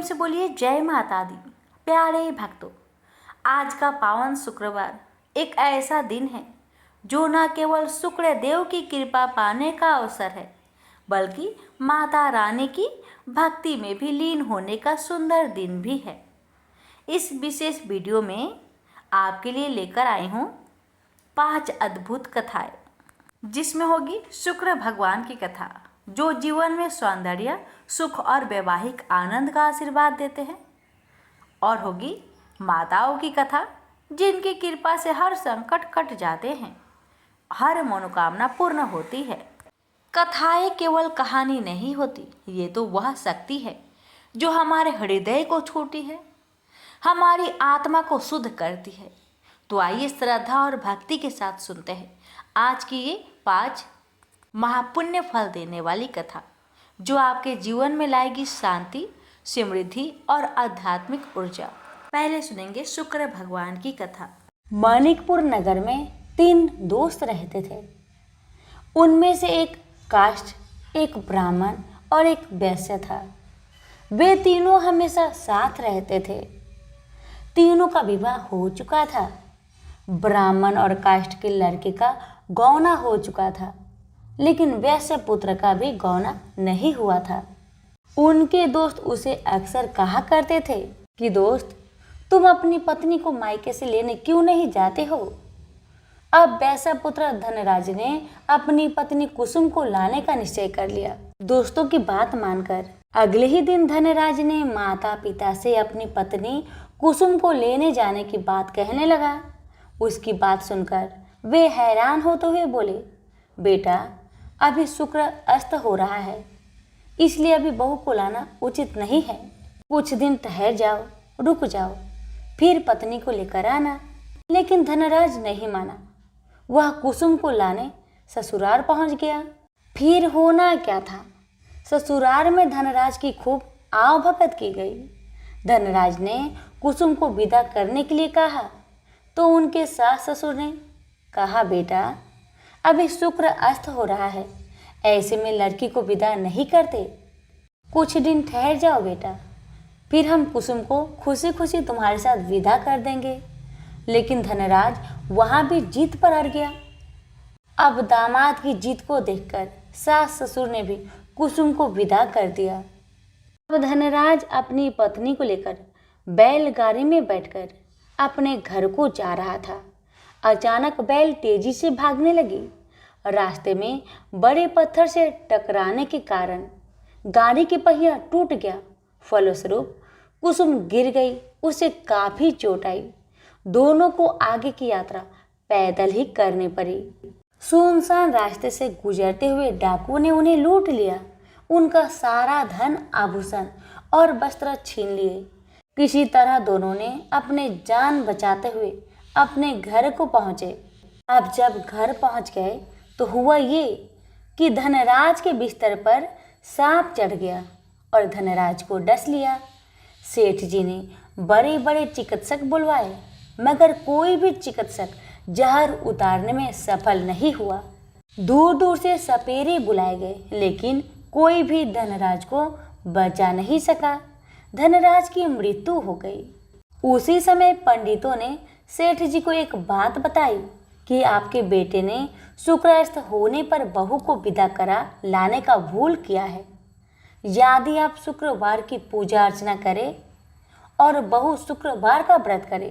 प्रेम से बोलिए जय माता दी। प्यारे भक्तों, आज का पावन शुक्रवार एक ऐसा दिन है जो न केवल शुक्र देव की कृपा पाने का अवसर है, बल्कि माता रानी की भक्ति में भी लीन होने का सुंदर दिन भी है। इस विशेष वीडियो में आपके लिए लेकर आई हूँ 5 अद्भुत कथाएं, जिसमें होगी शुक्र भगवान की कथा जो जीवन में सौंदर्य, सुख और वैवाहिक आनंद का आशीर्वाद देते हैं, और होगी माताओं की कथा जिनकी कृपा से हर संकट कट जाते हैं, हर मनोकामना पूर्ण होती है। कथाएं केवल कहानी नहीं होती, ये तो वह शक्ति है जो हमारे हृदय को छूती है, हमारी आत्मा को शुद्ध करती है। तो आइए श्रद्धा और भक्ति के साथ सुनते हैं आज की ये 5 महापुण्य फल देने वाली कथा जो आपके जीवन में लाएगी शांति, समृद्धि और आध्यात्मिक ऊर्जा। पहले सुनेंगे शुक्र भगवान की कथा। मानिकपुर नगर में 3 दोस्त रहते थे। उनमें से एक काष्ठ, एक ब्राह्मण और एक वैश्य था। वे तीनों हमेशा साथ रहते थे। तीनों का विवाह हो चुका था। ब्राह्मण और काष्ठ के लड़के का गौना हो चुका था, लेकिन वैश्य पुत्र का भी गौना नहीं हुआ था। उनके दोस्त उसे अक्सर कहा करते थे कि दोस्त, तुम अपनी पत्नी को मायके से लेने क्यों नहीं जाते हो। अब वैश्य पुत्र धनराज ने अपनी पत्नी कुसुम को लाने का निश्चय कर लिया। दोस्तों की बात मानकर अगले ही दिन धनराज ने माता पिता से अपनी पत्नी कुसुम को लेने जाने की बात कहने लगा। उसकी बात सुनकर वे हैरान होते हुए बोले, बेटा, अभी शुक्र अस्त हो रहा है, इसलिए अभी बहू को लाना उचित नहीं है। कुछ दिन ठहर जाओ, रुक जाओ, फिर पत्नी को लेकर आना। लेकिन धनराज नहीं माना। वह कुसुम को लाने ससुराल पहुंच गया। फिर होना क्या था, ससुराल में धनराज की खूब आवभगत की गई। धनराज ने कुसुम को विदा करने के लिए कहा तो उनके सास ससुर ने कहा, बेटा, अभी शुक्र अस्त हो रहा है, ऐसे में लड़की को विदा नहीं करते। कुछ दिन ठहर जाओ बेटा, फिर हम कुसुम को खुशी खुशी तुम्हारे साथ विदा कर देंगे। लेकिन धनराज वहां भी जीत पर अड़ गया। अब दामाद की जीत को देखकर सास ससुर ने भी कुसुम को विदा कर दिया। अब धनराज अपनी पत्नी को लेकर बैलगाड़ी में बैठकर अपने घर को जा रहा था। अचानक बैल तेजी से भागने लगी। रास्ते में बड़े पत्थर से टकराने के कारण गाड़ी की पहिया टूट गया। फलस्वरूप कुसुम गिर गई। उसे काफी चोट आई। दोनों को आगे की यात्रा पैदल ही करनी पड़ी। सुनसान रास्ते से गुजरते हुए डाकुओं ने उन्हें लूट लिया। उनका सारा धन, आभूषण और वस्त्र छीन लिए। किसी तरह दोनों ने अपने जान बचाते हुए अपने घर को पहुंचे। अब जब घर पहुंच गए तो हुआ ये कि धनराज के बिस्तर पर सांप चढ़ गया और धनराज को डस लिया। सेठ जी ने बड़े बड़े चिकित्सक बुलवाए, मगर कोई भी चिकित्सक जहर उतारने में सफल नहीं हुआ। दूर दूर से सपेरे बुलाए गए, लेकिन कोई भी धनराज को बचा नहीं सका। धनराज की मृत्यु हो गई। उसी समय पंडितों ने सेठ जी को एक बात बताई कि आपके बेटे ने शुक्रास्त होने पर बहू को विदा करा लाने का भूल किया है। यदि आप शुक्रवार की पूजा अर्चना करें और बहू शुक्रवार का व्रत करे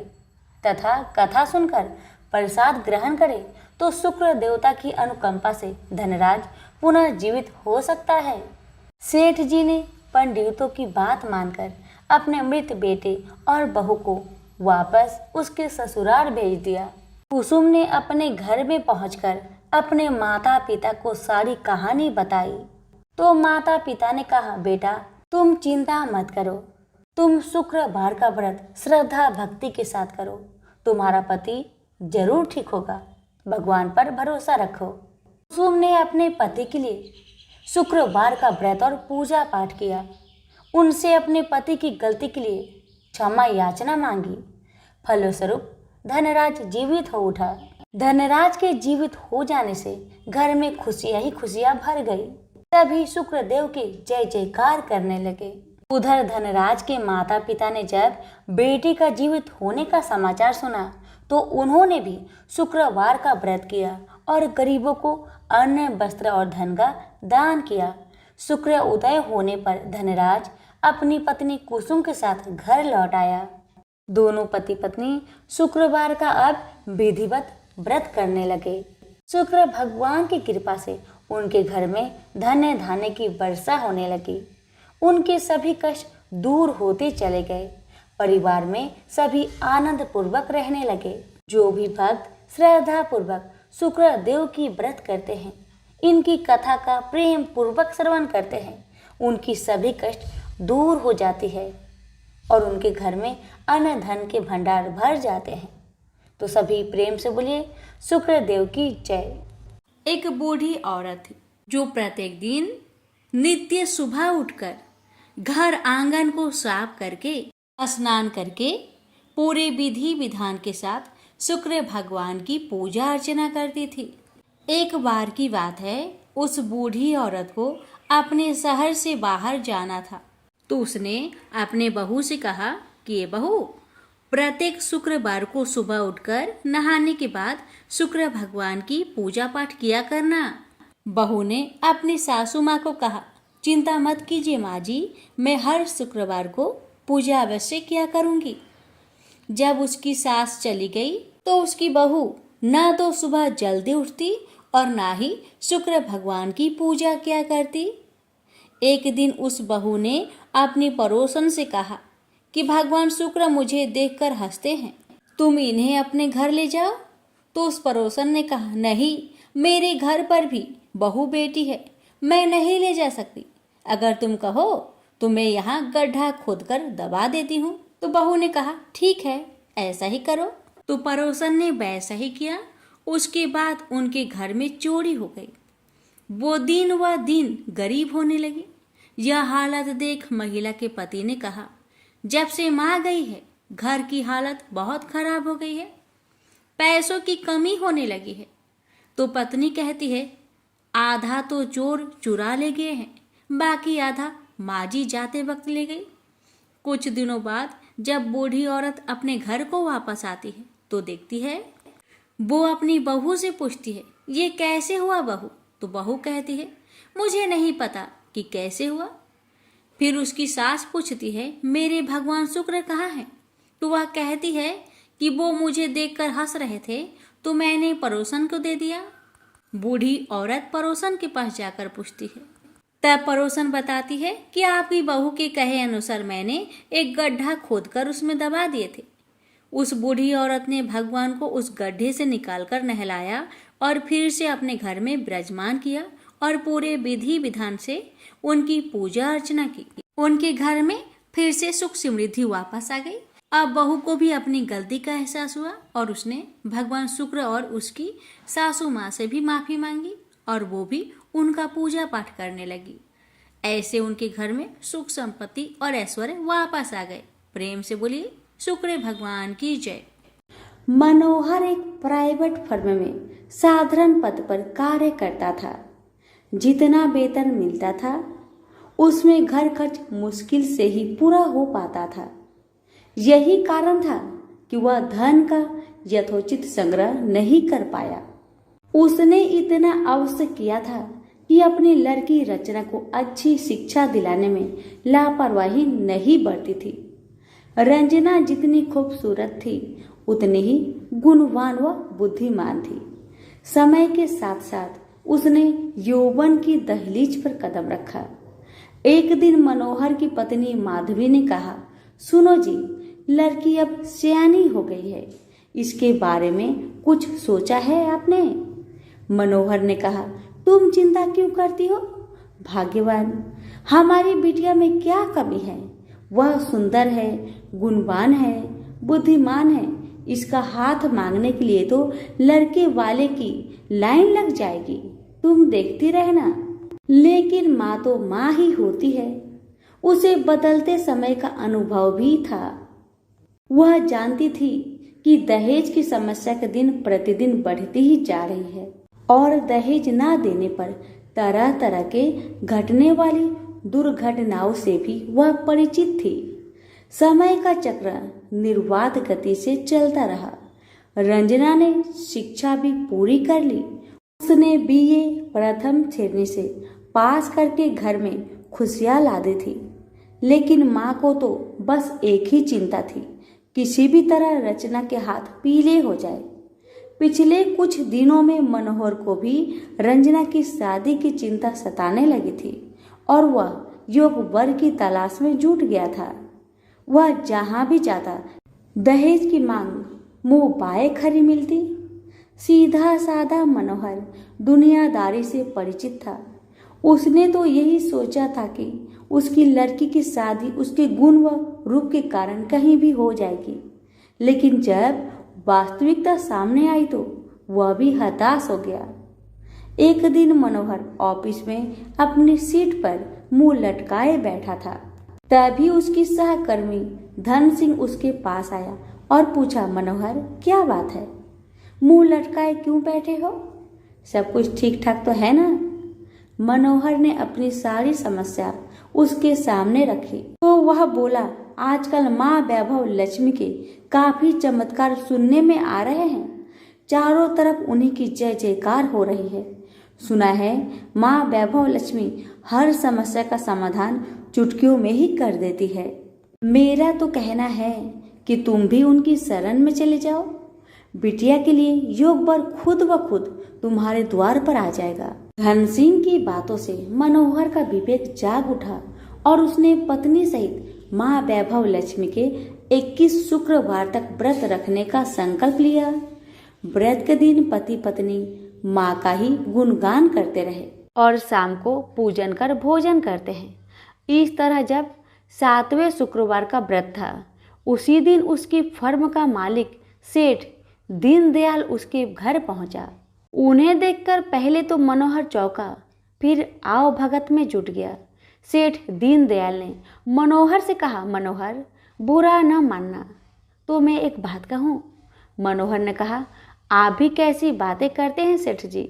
तथा कथा सुनकर प्रसाद ग्रहण करे तो शुक्र देवता की अनुकंपा से धनराज पुनः जीवित हो सकता है। सेठ जी ने पंडितों की बात मानकर अपने मृत बेटे और बहू को वापस उसके ससुराल भेज दिया। कुसुम ने अपने घर में पहुंचकर अपने माता पिता को सारी कहानी बताई तो माता पिता ने कहा, बेटा, तुम चिंता मत करो, तुम शुक्रवार का व्रत श्रद्धा भक्ति के साथ करो, तुम्हारा पति जरूर ठीक होगा, भगवान पर भरोसा रखो। कुसुम ने अपने पति के लिए शुक्रवार का व्रत और पूजा पाठ किया। उनसे अपने पति की गलती के लिए क्षमा याचना मांगी। फलस्वरूप धनराज जीवित हो उठा। धनराज के जीवित हो जाने से घर में खुशियां ही खुशियां भर गई। तभी शुक्रदेव के जय जयकार करने लगे। उधर धनराज के माता पिता ने जब बेटे का जीवित होने का समाचार सुना तो उन्होंने भी शुक्रवार का व्रत किया और गरीबों को अन्न, वस्त्र और धन का दान किया। शुक्र उदय होने पर धनराज अपनी पत्नी कुसुम के साथ घर लौट आया। दोनों पति पत्नी शुक्रवार का अब विधिवत व्रत करने लगे। शुक्र भगवान की कृपा से उनके घर में धन्य धान्य की वर्षा होने लगी। उनके सभी कष्ट दूर होते चले गए। परिवार में सभी आनंद पूर्वक रहने लगे। जो भी भक्त श्रद्धा पूर्वक शुक्र देव की व्रत करते हैं, इनकी कथा का प्रेम पूर्वक श्रवण करते हैं, उनकी सभी कष्ट दूर हो जाती है और उनके घर में अन्न धन के भंडार भर जाते हैं। तो सभी प्रेम से बोलिए शुक्र देव की जय। एक बूढ़ी औरत थी जो प्रत्येक दिन नित्य सुबह उठकर घर आंगन को साफ करके स्नान करके पूरे विधि विधान के साथ शुक्र भगवान की पूजा अर्चना करती थी। एक बार की बात है, उस बूढ़ी औरत को अपने शहर से बाहर जाना था तो उसने अपने बहू से कहा कि ये बहू, प्रत्येक शुक्रवार को सुबह उठकर नहाने के बाद शुक्र भगवान की पूजा पाठ किया करना। बहू ने अपनी सासू माँ को कहा, चिंता मत कीजिए माँ जी, मैं हर शुक्रवार को पूजा अवश्य किया करूंगी। जब उसकी सास चली गई तो उसकी बहू न तो सुबह जल्दी उठती और ना ही शुक्र भगवान की पूजा किया करती। एक दिन उस बहू ने अपनी पड़ोसन से कहा कि भगवान शुक्र मुझे देखकर हंसते हैं, तुम इन्हें अपने घर ले जाओ। तो उस पड़ोसन ने कहा, नहीं, मेरे घर पर भी बहू बेटी है, मैं नहीं ले जा सकती। अगर तुम कहो तो मैं यहाँ गड्ढा खोदकर दबा देती हूँ। तो बहू ने कहा, ठीक है, ऐसा ही करो। तो पड़ोसन ने वैसा ही किया। उसके बाद उनके घर में चोरी हो गई। वो दिन व दिन गरीब होने लगी। यह हालत देख महिला के पति ने कहा, जब से माँ गई है घर की हालत बहुत खराब हो गई है, पैसों की कमी होने लगी है। तो पत्नी कहती है, आधा तो चोर चुरा ले गए हैं, बाकी आधा माँ जी जाते वक्त ले गई। कुछ दिनों बाद जब बूढ़ी औरत अपने घर को वापस आती है तो देखती है, वो अपनी बहू से पूछती है, ये कैसे हुआ बहू? तो बहू कहती है, मुझे नहीं पता कि कैसे हुआ। फिर उसकी सास पूछती है, मेरे भगवान शुक्र कहाँ हैं? तो वह कहती है कि वो मुझे देखकर हंस रहे थे तो मैंने पड़ोसन को दे दिया। बूढ़ी औरत पड़ोसन के पास जाकर पूछती है। तब पड़ोसन बताती है कि आपकी बहू के कहे अनुसार मैंने एक गड्ढा खोदकर उसमें दबा दिए थे। उस बूढ़ी औरत ने भगवान को उस गड्ढे से निकालकर नहलाया और फिर से अपने घर में विराजमान किया और पूरे विधि विधान से उनकी पूजा अर्चना की। उनके घर में फिर से सुख समृद्धि वापस आ गई। अब बहू को भी अपनी गलती का एहसास हुआ और उसने भगवान शुक्र और उसकी सासू माँ से भी माफी मांगी और वो भी उनका पूजा पाठ करने लगी। ऐसे उनके घर में सुख संपत्ति और ऐश्वर्य वापस आ गए। प्रेम से बोलिए शुक्र भगवान की जय। मनोहर एक प्राइवेट फर्म में साधारण पद पर कार्य करता था। जितना वेतन मिलता था उसमें घर खर्च मुश्किल से ही पूरा हो पाता था। यही कारण था कि वह धन का यथोचित संग्रह नहीं कर पाया। उसने इतना अवश्य किया था कि अपनी लड़की रचना को अच्छी शिक्षा दिलाने में लापरवाही नहीं बरती थी। रंजना जितनी खूबसूरत थी उतनी ही गुणवान व बुद्धिमान थी। समय के साथ साथ उसने यौवन की दहलीज पर कदम रखा। एक दिन मनोहर की पत्नी माधवी ने कहा, सुनो जी, लड़की अब सयानी हो गई है, इसके बारे में कुछ सोचा है आपने? मनोहर ने कहा, तुम चिंता क्यों करती हो? भाग्यवान, हमारी बिटिया में क्या कमी है? वह सुंदर है, गुणवान है, बुद्धिमान है। इसका हाथ मांगने के लिए तो लड़के वाले की लाइन लग जाएगी, तुम देखती रहना। लेकिन माँ तो माँ ही होती है। उसे बदलते समय का अनुभव भी था। वह जानती थी कि दहेज की समस्या के दिन प्रतिदिन बढ़ती ही जा रही है और दहेज ना देने पर तरह तरह के घटने वाली दुर्घटनाओं से भी वह परिचित थी। समय का चक्र निर्बाध गति से चलता रहा। रंजना ने शिक्षा भी पूरी कर ली। उसने बीए प्रथम श्रेणी से पास करके घर में खुशियां ला दी थी। लेकिन माँ को तो बस एक ही चिंता थी, किसी भी तरह रचना के हाथ पीले हो जाए। पिछले कुछ दिनों में मनोहर को भी रंजना की शादी की चिंता सताने लगी थी और वह योग्य वर की तलाश में जुट गया था। वह जहां भी जाता दहेज की मांग मुंह बाए खरी मिलती। सीधा साधा मनोहर दुनियादारी से परिचित था। उसने तो यही सोचा था कि उसकी लड़की की शादी उसके गुण व रूप के कारण कहीं भी हो जाएगी। लेकिन जब वास्तविकता सामने आई तो वह भी हताश हो गया। एक दिन मनोहर ऑफिस में अपनी सीट पर मुंह लटकाए बैठा था। तभी उसकी सहकर्मी धन सिंह उसके पास आया और पूछा, मनोहर क्या बात है, मुंह लटकाए क्यों बैठे हो? सब कुछ ठीक ठाक तो है ना? मनोहर ने अपनी सारी समस्या उसके सामने रखी तो वह बोला, आजकल माँ वैभव लक्ष्मी के काफी चमत्कार सुनने में आ रहे हैं। चारों तरफ उन्हीं की जय जयकार हो रही है। सुना है माँ वैभव लक्ष्मी हर समस्या का समाधान चुटकियों में ही कर देती है। मेरा तो कहना है कि तुम भी उनकी शरण में चले जाओ। बिटिया के लिए योग वर खुद ब खुद तुम्हारे द्वार पर आ जाएगा। धन सिंह की बातों से मनोहर का विवेक जाग उठा और उसने पत्नी सहित माँ वैभव लक्ष्मी के 21 शुक्रवार तक व्रत रखने का संकल्प लिया। व्रत के दिन पति पत्नी माँ का ही गुणगान करते रहे और शाम को पूजन कर भोजन करते हैं। इस तरह जब 7वें शुक्रवार का व्रत था, उसी दिन उसकी फर्म का मालिक सेठ दीनदयाल उसके घर पहुंचा। उन्हें देखकर पहले तो मनोहर चौंका, फिर आओ भगत में जुट गया। सेठ दीनदयाल ने मनोहर से कहा, मनोहर बुरा न मानना तो मैं एक बात कहूँ। मनोहर ने कहा, आप भी कैसी बातें करते हैं सेठ जी,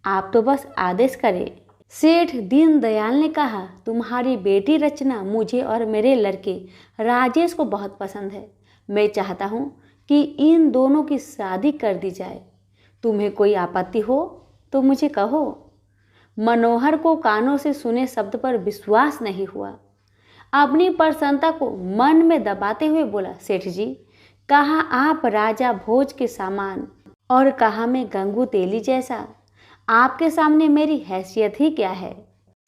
आप तो बस आदेश करें। सेठ दीनदयाल ने कहा, तुम्हारी बेटी रचना मुझे और मेरे लड़के राजेश को बहुत पसंद है। मैं चाहता हूँ कि इन दोनों की शादी कर दी जाए। तुम्हें कोई आपत्ति हो तो मुझे कहो। मनोहर को कानों से सुने शब्द पर विश्वास नहीं हुआ। अपनी प्रसन्नता को मन में दबाते हुए बोला, सेठ जी, कहा आप राजा भोज के सामान और कहा मैं गंगू तेली जैसा। आपके सामने मेरी हैसियत ही क्या है?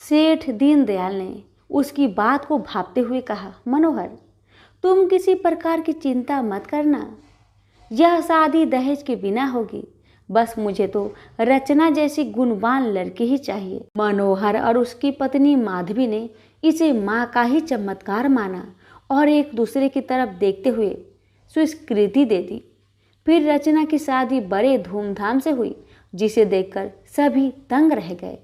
सेठ दीनदयाल ने उसकी बात को भांपते हुए कहा, मनोहर तुम किसी प्रकार की चिंता मत करना, यह शादी दहेज के बिना होगी। बस मुझे तो रचना जैसी गुणवान लड़की ही चाहिए। मनोहर और उसकी पत्नी माधवी ने इसे माँ का ही चमत्कार माना और एक दूसरे की तरफ देखते हुए स्वीकृति दे दी। फिर रचना की शादी बड़े धूमधाम से हुई, जिसे देखकर सभी दंग रह गए।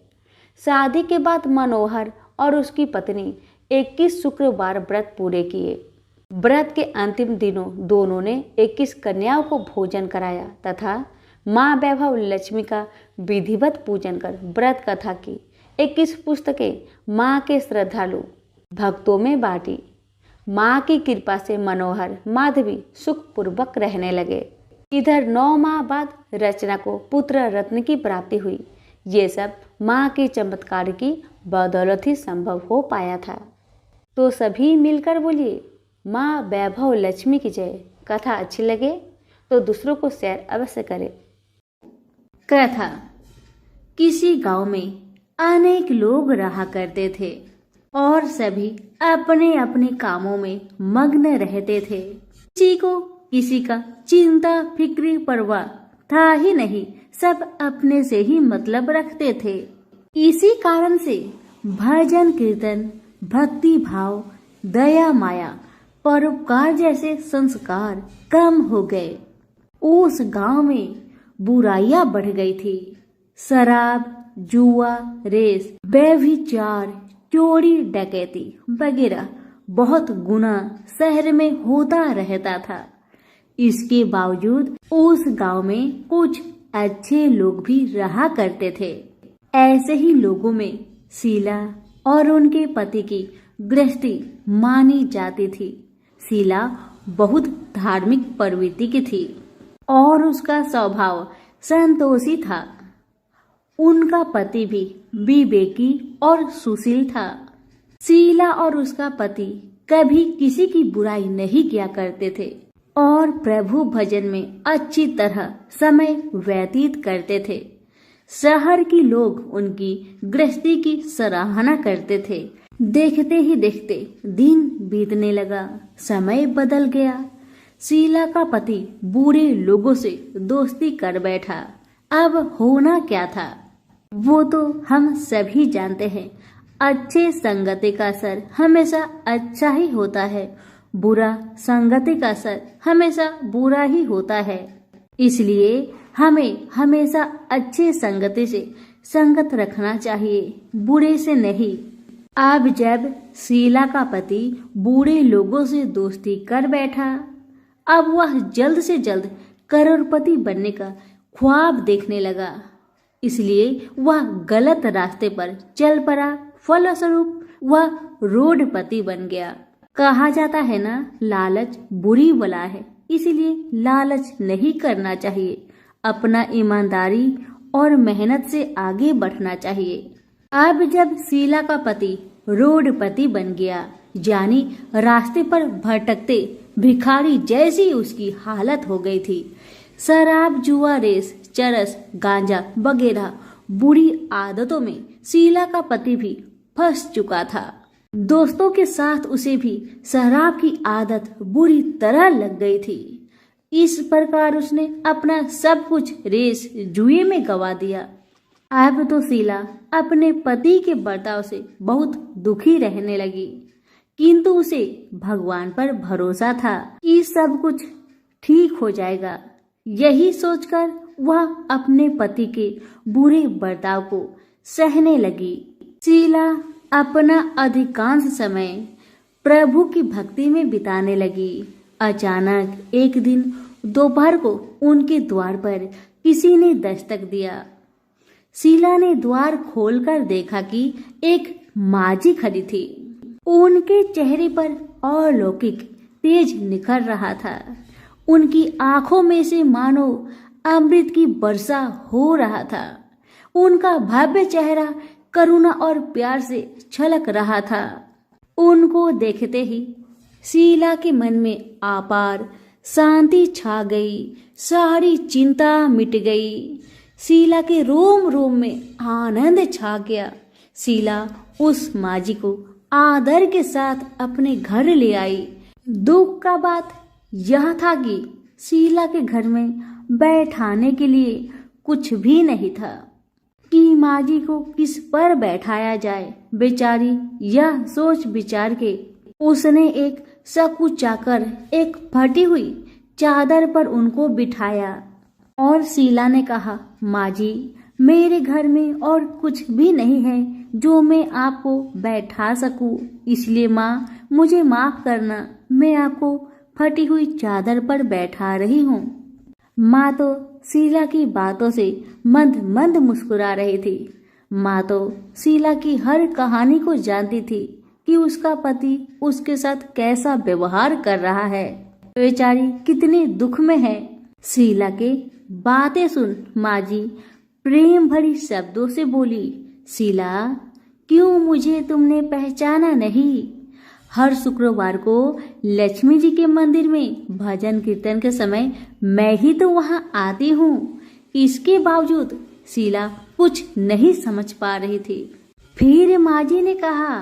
शादी के बाद मनोहर और उसकी पत्नी 21 शुक्रवार व्रत पूरे किए। व्रत के अंतिम दिनों दोनों ने 21 कन्याओं को भोजन कराया तथा माँ वैभव लक्ष्मी का विधिवत पूजन कर व्रत कथा की 21 पुस्तकें माँ के श्रद्धालु भक्तों में बांटी। माँ की कृपा से मनोहर माधवी सुखपूर्वक रहने लगे। इधर 9 माह बाद रचना को पुत्र रत्न की प्राप्ति हुई। ये सब माँ के चमत्कार की बदौलत ही संभव हो पाया था। तो सभी मिलकर बोलिए, माँ वैभव लक्ष्मी की जय। कथा अच्छी लगे तो दूसरों को शेयर अवश्य करें। कथा। किसी गांव में अनेक लोग रहा करते थे और सभी अपने अपने कामों में मग्न रहते थे। किसी का चिंता फिक्री परवाह था ही नहीं, सब अपने से ही मतलब रखते थे। इसी कारण से भजन कीर्तन, भक्ति भाव, दया माया, परोपकार जैसे संस्कार कम हो गए। उस गांव में बुराइयां बढ़ गई थी। शराब, जुआ, रेस, व्यभिचार, चोरी डकैती वगैरह बहुत गुना शहर में होता रहता था। इसके बावजूद उस गांव में कुछ अच्छे लोग भी रहा करते थे। ऐसे ही लोगों में शीला, और उनके पति की गृहस्थी मानी जाती थी। शीला बहुत धार्मिक प्रवृत्ति की थी और उसका स्वभाव संतोषी था। उनका पति भी विवेकी और सुशील था। शीला और उसका पति कभी किसी की बुराई नहीं किया करते थे और प्रभु भजन में अच्छी तरह समय व्यतीत करते थे। शहर के लोग उनकी गृहस्थी की सराहना करते थे। देखते ही देखते दिन बीतने लगा, समय बदल गया। शीला का पति बुरे लोगों से दोस्ती कर बैठा। अब होना क्या था वो तो हम सभी जानते हैं। अच्छे संगति का असर हमेशा अच्छा ही होता है, बुरा संगति का असर हमेशा बुरा ही होता है। इसलिए हमें हमेशा अच्छे संगति से संगत रखना चाहिए, बुरे से नहीं। अब जब शीला का पति बुरे लोगों से दोस्ती कर बैठा, अब वह जल्द से जल्द करोड़पति बनने का ख्वाब देखने लगा। इसलिए वह गलत रास्ते पर चल पड़ा। फलस्वरूप वह रोडपति बन गया। कहा जाता है ना, लालच बुरी बला है, इसलिए लालच नहीं करना चाहिए। अपना ईमानदारी और मेहनत से आगे बढ़ना चाहिए। अब जब शीला का पति रोडपति बन गया, जानी रास्ते पर भटकते भिखारी जैसी उसकी हालत हो गई थी। शराब, जुआ, रेस, चरस, गांजा वगैरह बुरी आदतों में शीला का पति भी फंस चुका था। दोस्तों के साथ उसे भी शराब की आदत बुरी तरह लग गई थी। इस प्रकार उसने अपना सब कुछ रेस जुए में गवा दिया। अब तो शीला अपने पति के बर्ताव से बहुत दुखी रहने लगी, किंतु उसे भगवान पर भरोसा था कि सब कुछ ठीक हो जाएगा। यही सोचकर वह अपने पति के बुरे बर्ताव को सहने लगी। शीला अपना अधिकांश समय प्रभु की भक्ति में बिताने लगी। अचानक एक दिन दोपहर को उनके द्वार पर किसी ने दस्तक दिया। शीला ने द्वार खोलकर देखा कि एक माजी खड़ी थी। उनके चेहरे पर अलौकिक तेज निखर रहा था। उनकी आंखों में से मानो अमृत की वर्षा हो रहा था। उनका भव्य चेहरा करुणा और प्यार से छलक रहा था। उनको देखते ही शीला के मन में अपार शांति छा गई। सारी चिंता मिट गई। शीला के रोम रोम में आनंद छा गया। शीला उस माजी को आदर के साथ अपने घर ले आई। दुख का बात यह था कि शीला के घर में बैठाने के लिए कुछ भी नहीं था कि माजी को किस पर बैठाया जाए। बेचारी यह सोच विचार के उसने एक सकुचाकर एक फटी हुई चादर पर उनको बिठाया और शीला ने कहा, माजी, मेरे घर में और कुछ भी नहीं है जो मैं आपको बैठा सकूं, इसलिए माँ मुझे माफ करना, मैं आपको फटी हुई चादर पर बैठा रही हूँ। माँ तो शीला की बातों से मंद मंद मुस्कुरा रही थी। माँ तो शीला की हर कहानी को जानती थी कि उसका पति उसके साथ कैसा व्यवहार कर रहा है। बेचारी कितने दुख में है। शीला के बातें सुन माजी प्रेम भरी शब्दों से बोली, शीला, क्यों मुझे तुमने पहचाना नहीं? हर शुक्रवार को लक्ष्मी जी के मंदिर में भजन कीर्तन के समय मैं ही तो वहाँ आती हूँ। इसके बावजूद शीला कुछ नहीं समझ पा रही थी। फिर माजी ने कहा,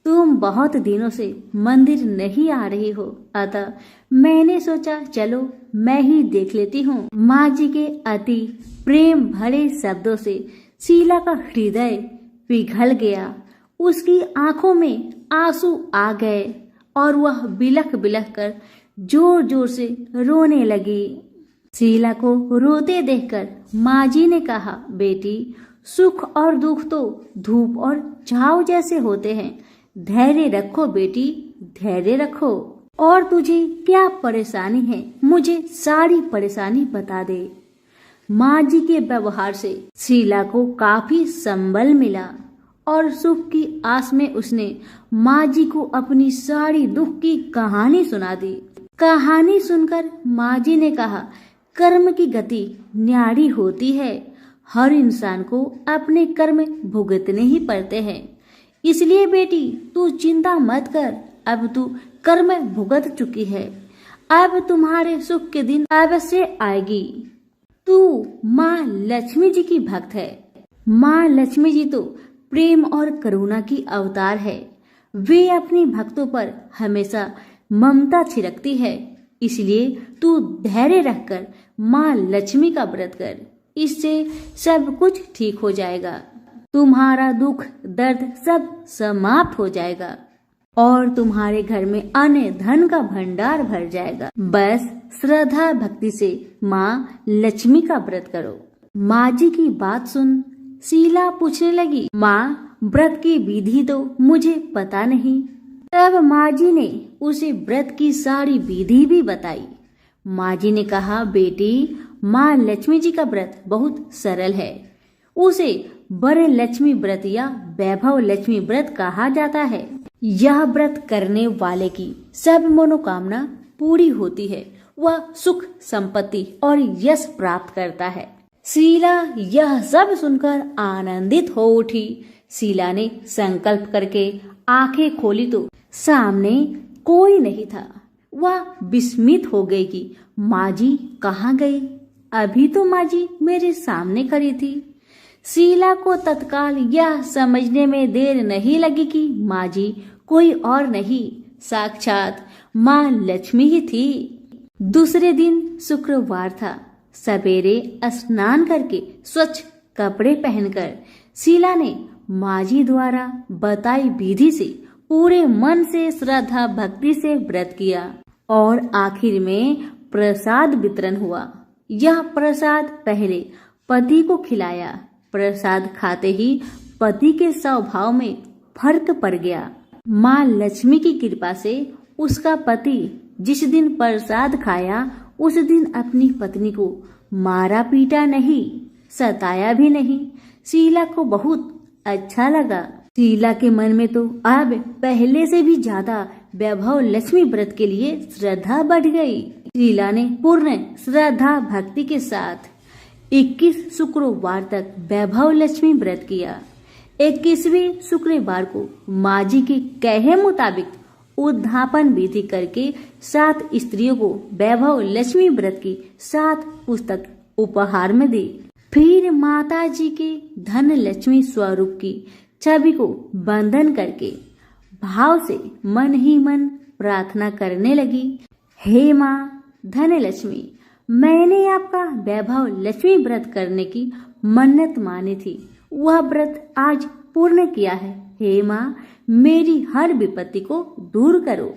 तुम बहुत दिनों से मंदिर नहीं आ रही हो, अतः मैंने सोचा चलो मैं ही देख लेती हूँ। माजी के अति प्रेम भरे शब्दों से शीला का हृदय पिघल गया। उसकी आंखों में आंसू आ गए और वह बिलख बिलख कर जोर जोर से रोने लगी। शीला को रोते देखकर माजी ने कहा, बेटी, सुख और दुख तो धूप और छांव जैसे होते हैं। धैर्य रखो बेटी, धैर्य रखो। और तुझे क्या परेशानी है, मुझे सारी परेशानी बता दे। माँ जी के व्यवहार से शीला को काफी संबल मिला और सुख की आस में उसने माँ जी को अपनी सारी दुख की कहानी सुना दी। कहानी सुनकर माँ जी ने कहा, कर्म की गति न्यारी होती है। हर इंसान को अपने कर्म भुगतने ही पड़ते हैं। इसलिए बेटी तू चिंता मत कर, अब तू कर्म भुगत चुकी है। अब तुम्हारे सुख के दिन अवश्य आएगी। तू माँ लक्ष्मी जी की भक्त है। माँ लक्ष्मी जी तो प्रेम और करुणा की अवतार है। वे अपने भक्तों पर हमेशा ममता छिड़कती है। इसलिए तू धैर्य रखकर माँ लक्ष्मी का व्रत कर, इससे सब कुछ ठीक हो जाएगा। तुम्हारा दुख दर्द सब समाप्त हो जाएगा और तुम्हारे घर में अन्न धन का भंडार भर जाएगा। बस श्रद्धा भक्ति से माँ लक्ष्मी का व्रत करो। माँ जी की बात सुन शीला पूछने लगी, माँ व्रत की विधि तो मुझे पता नहीं। तब माँ जी ने उसे व्रत की सारी विधि भी बताई। माँ जी ने कहा, बेटी माँ लक्ष्मी जी का व्रत बहुत सरल है। उसे वर लक्ष्मी व्रत या वैभव लक्ष्मी व्रत कहा जाता है। यह व्रत करने वाले की सब मनोकामना पूरी होती है। वह सुख संपत्ति और यश प्राप्त करता है। शीला यह सब सुनकर आनंदित हो उठी। शीला ने संकल्प करके आंखें खोली तो सामने कोई नहीं था। वह विस्मित हो गई कि माँ जी कहाँ गई? अभी तो माँ जी मेरे सामने खड़ी थी। शीला को तत्काल यह समझने में देर नहीं लगी कि माँ जी कोई और नहीं, साक्षात माँ लक्ष्मी ही थी। दूसरे दिन शुक्रवार था। सवेरे स्नान करके स्वच्छ कपड़े पहनकर शीला ने माँ जी द्वारा बताई विधि से पूरे मन से श्रद्धा भक्ति से व्रत किया और आखिर में प्रसाद वितरण हुआ। यह प्रसाद पहले पति को खिलाया। प्रसाद खाते ही पति के स्वभाव में फर्क पड़ गया। माँ लक्ष्मी की कृपा से उसका पति जिस दिन प्रसाद खाया उस दिन अपनी पत्नी को मारा पीटा नहीं, सताया भी नहीं। शीला को बहुत अच्छा लगा। शीला के मन में तो अब पहले से भी ज्यादा वैभव लक्ष्मी व्रत के लिए श्रद्धा बढ़ गई। शीला ने पूर्ण श्रद्धा भक्ति के साथ 21 शुक्रवार तक वैभव लक्ष्मी व्रत किया। 21वें शुक्रवार को माँ जी के कहे मुताबिक उद्धापन विधि करके 7 स्त्रियों को वैभव लक्ष्मी व्रत की 7 पुस्तक उपहार में दी। फिर माता जी के धन लक्ष्मी स्वरूप की छवि को बंधन करके भाव से मन ही मन प्रार्थना करने लगी, हे माँ धन लक्ष्मी, मैंने आपका वैभव लक्ष्मी व्रत करने की मन्नत मानी थी। वह व्रत आज पूर्ण किया है। हे माँ, मेरी हर विपत्ति को दूर करो,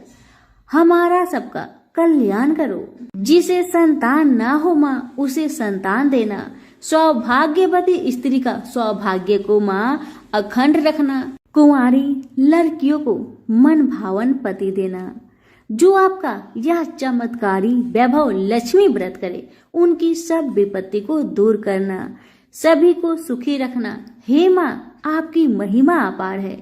हमारा सबका कल्याण करो। जिसे संतान ना हो माँ उसे संतान देना। सौभाग्यवती स्त्री का सौभाग्य को माँ अखंड रखना। कुंवारी लड़कियों को मन भावन पति देना। जो आपका यह चमत्कारी वैभव लक्ष्मी व्रत करे उनकी सब विपत्ति को दूर करना, सभी को सुखी रखना। हे माँ, आपकी महिमा अपार है।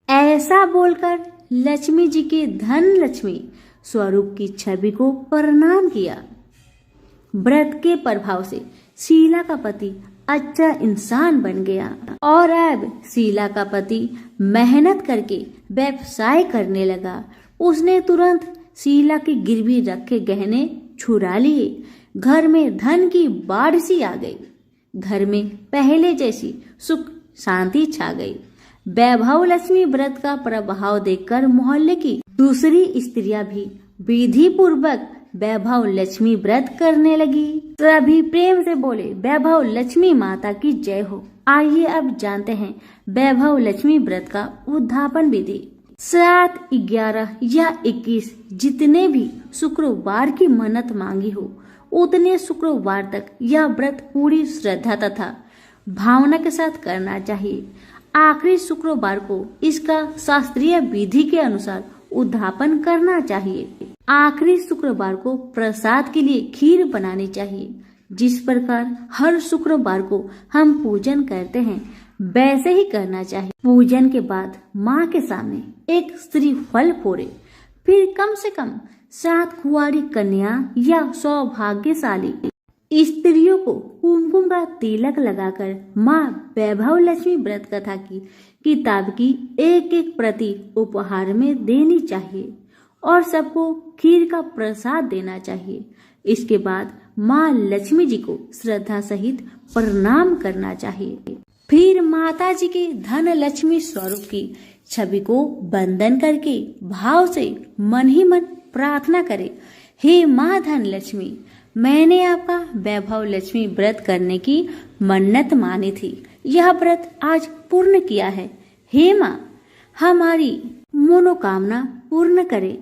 ऐसा बोलकर लक्ष्मी जी के धन लक्ष्मी स्वरूप की छवि को प्रणाम किया। व्रत के प्रभाव से शीला का पति अच्छा इंसान बन गया और अब शीला का पति मेहनत करके व्यवसाय करने लगा। उसने तुरंत शीला के गिरवी रखे गहने छुड़ा लिए। घर में धन की बाढ़ सी आ गई। घर में पहले जैसी सुख शांति छा गई। वैभव लक्ष्मी व्रत का प्रभाव देखकर मोहल्ले की दूसरी स्त्रियां भी विधि पूर्वक वैभव लक्ष्मी व्रत करने लगी। सभी प्रेम से बोले, वैभव लक्ष्मी माता की जय हो। आइए अब जानते हैं वैभव लक्ष्मी व्रत का उद्धापन विधि। 7, 11 या 21 जितने भी शुक्रवार की मन्नत मांगी हो उतने शुक्रवार तक यह व्रत पूरी श्रद्धा तथा भावना के साथ करना चाहिए। आखिरी शुक्रवार को इसका शास्त्रीय विधि के अनुसार उद्धापन करना चाहिए। आखिरी शुक्रवार को प्रसाद के लिए खीर बनानी चाहिए। जिस प्रकार हर शुक्रवार को हम पूजन करते हैं, वैसे ही करना चाहिए। पूजन के बाद माँ के सामने एक श्रीफल फोड़े, फिर कम से कम 7 कुंवारी कन्या या सौभाग्यशाली स्त्रियों को कुमकुम का तिलक लगाकर माँ वैभव लक्ष्मी व्रत कथा की किताब की एक एक प्रति उपहार में देनी चाहिए और सबको खीर का प्रसाद देना चाहिए। इसके बाद माँ लक्ष्मी जी को श्रद्धा सहित प्रणाम करना चाहिए। फिर माता जी के धन लक्ष्मी स्वरूप की छवि को वंदन करके भाव से मन ही मन प्रार्थना करें, हे माँ धन लक्ष्मी, मैंने आपका वैभव लक्ष्मी व्रत करने की मन्नत मानी थी। यह व्रत आज पूर्ण किया है। हे माँ, हमारी मनोकामना पूर्ण करे,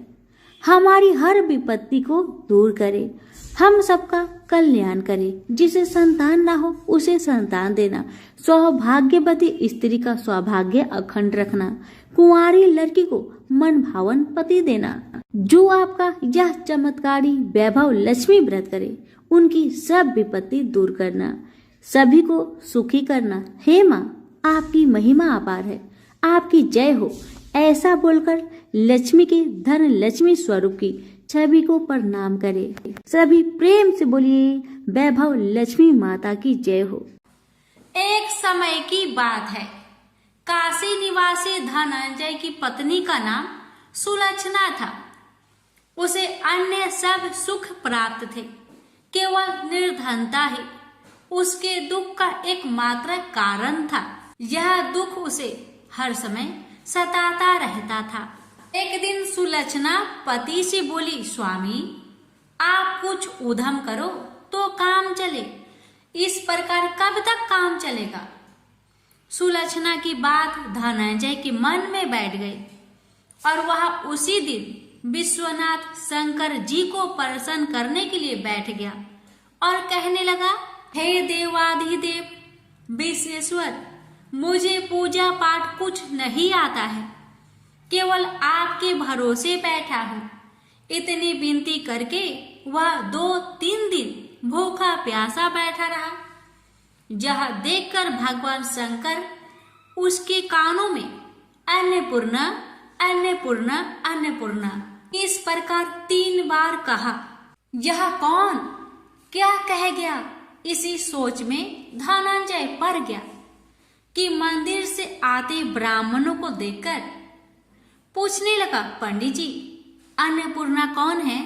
हमारी हर विपत्ति को दूर करे, हम सबका कल्याण करे। जिसे संतान ना हो उसे संतान देना, सौभाग्यवती स्त्री का सौभाग्य अखंड रखना, कुंवारी लड़की को मन भावन पति देना। जो आपका यह चमत्कारी वैभव लक्ष्मी व्रत करे उनकी सब विपत्ति दूर करना, सभी को सुखी करना। हे माँ, आपकी महिमा अपार है, आपकी जय हो। ऐसा बोलकर लक्ष्मी के धन लक्ष्मी स्वरूप की छवि को प्रणाम करे। सभी प्रेम से बोलिए, वैभव लक्ष्मी माता की जय हो। एक समय की बात है, काशी निवासी धनंजय की पत्नी का नाम सुलक्षणा था। उसे अन्य सब सुख प्राप्त थे, केवल निर्धनता ही उसके दुख का एकमात्र कारण था। यह दुख उसे हर समय सताता रहता था। एक दिन सुलक्षणा पति से बोली, स्वामी, आप कुछ उद्यम करो तो काम चले, इस प्रकार कब तक काम चलेगा? सुलक्षणा की बात धनंजय के मन में बैठ गई और वह उसी दिन विश्वनाथ शंकर जी को प्रसन्न करने के लिए बैठ गया और कहने लगा, हे देवाधिदेव विश्वेश्वर, मुझे पूजा पाठ कुछ नहीं आता है, केवल आपके भरोसे बैठा हूँ। इतनी विनती करके वह 2-3 दिन भूखा प्यासा बैठा रहा। यह देखकर भगवान शंकर उसके कानों में अन्नपूर्णा अन्नपूर्णा अन्नपूर्णा इस प्रकार 3 बार कहा। यह कौन क्या कह गया? इसी सोच में धनंजय पड़ गया कि मंदिर से आते ब्राह्मणों को देखकर पूछने लगा, पंडित जी, अन्नपूर्णा कौन है?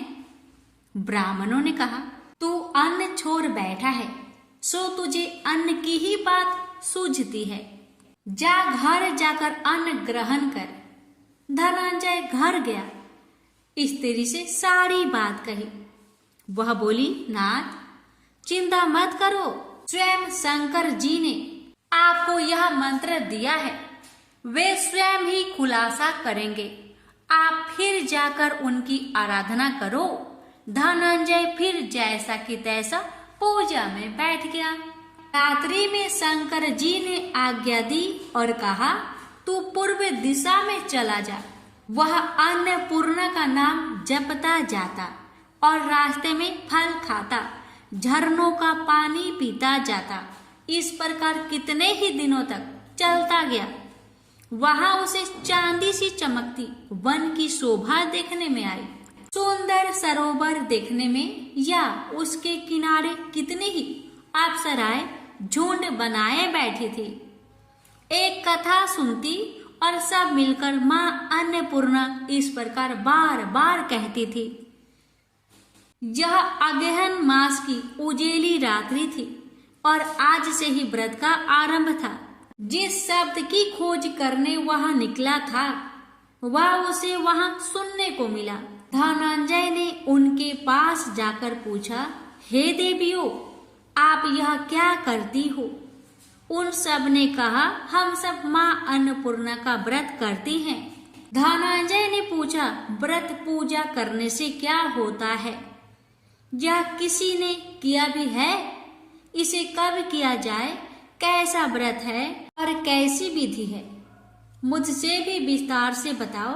ब्राह्मणों ने कहा, तू अन्न छोड़ बैठा है, सो तुझे अन्न की ही बात सूझती है। जा घर जाकर अन्न ग्रहण कर। धनंजय घर गया, स्त्री से सारी बात कही। वह बोली, नाथ, चिंता मत करो, स्वयं शंकर जी ने आपको यह मंत्र दिया है, वे स्वयं ही खुलासा करेंगे, आप फिर जाकर उनकी आराधना करो। धनंजय फिर जैसा कि तैसा पूजा में बैठ गया। रात्रि में शंकर जी ने आज्ञा दी और कहा, तू पूर्व दिशा में चला जा। वह अन्नपूर्णा का नाम जपता जाता और रास्ते में फल खाता, झरनों का पानी पीता जाता। इस प्रकार कितने ही दिनों तक चलता गया। वहां उसे चांदी सी चमकती वन की शोभा देखने में आई। सुंदर सरोवर देखने में या उसके किनारे कितनी ही अप्सराएं झुंड बनाए बैठी थी। एक कथा सुनती और सब मिलकर माँ अन्नपूर्णा इस प्रकार बार बार कहती थी। यह अगहन मास की उजेली रात्रि थी और आज से ही व्रत का आरंभ था। जिस शब्द की खोज करने वहां निकला था वह उसे वहां सुनने को मिला। धनंजय ने उनके पास जाकर पूछा, हे देवियों, आप यह क्या करती हो? उन सब ने कहा, हम सब माँ अन्नपूर्णा का व्रत करती हैं। धनंजय ने पूछा, व्रत पूजा करने से क्या होता है? यह किसी ने किया भी है? इसे कब किया जाए? कैसा व्रत है और कैसी विधि है? मुझसे भी विस्तार से बताओ।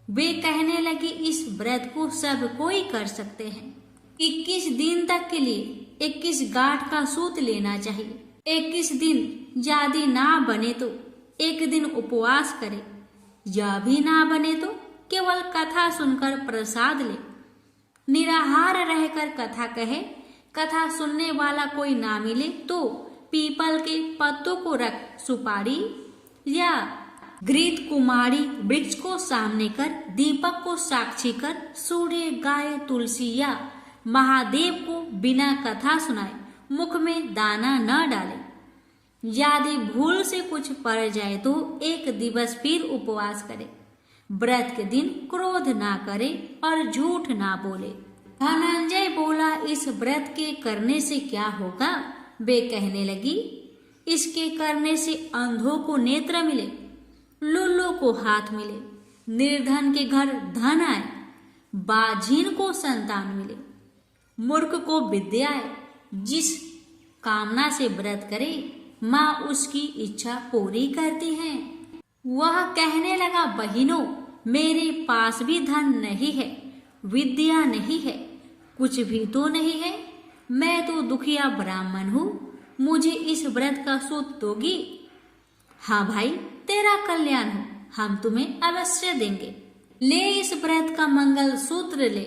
वे कहने लगे, इस व्रत को सब कोई कर सकते हैं। 21 दिन तक के लिए 21 गांठ का सूत लेना चाहिए। 21 दिन यदि ना बने तो एक दिन उपवास करे, या भी ना बने तो केवल कथा सुनकर प्रसाद ले। निराहार रहकर कथा कहे, कथा सुनने वाला कोई ना मिले तो पीपल के पत्तों को रख सुपारी या घृत कुमारी वृक्ष को सामने कर, दीपक को साक्षी कर, सूर्य गाय तुलसी या महादेव को बिना कथा सुनाए मुख में दाना न डाले। यदि भूल से कुछ पड़ जाए तो एक दिवस फिर उपवास करे। व्रत के दिन क्रोध ना करे और झूठ ना बोले। धनंजय बोला, इस व्रत के करने से क्या होगा? वे कहने लगी, इसके करने से अंधों को नेत्र मिले, लुल्लू को हाथ मिले, निर्धन के घर धन आए, बाझीन को संतान मिले, मूर्ख को विद्या आए। जिस कामना से व्रत करे माँ उसकी इच्छा पूरी करती है। वह कहने लगा, बहिनों, मेरे पास भी धन नहीं है, विद्या नहीं है, कुछ भी तो नहीं है। मैं तो दुखिया ब्राह्मण हूँ, मुझे इस व्रत का सूत दोगी? हाँ भाई, तेरा कल्याण हो, हम तुम्हें अवश्य देंगे। ले इस व्रत का मंगल सूत्र ले।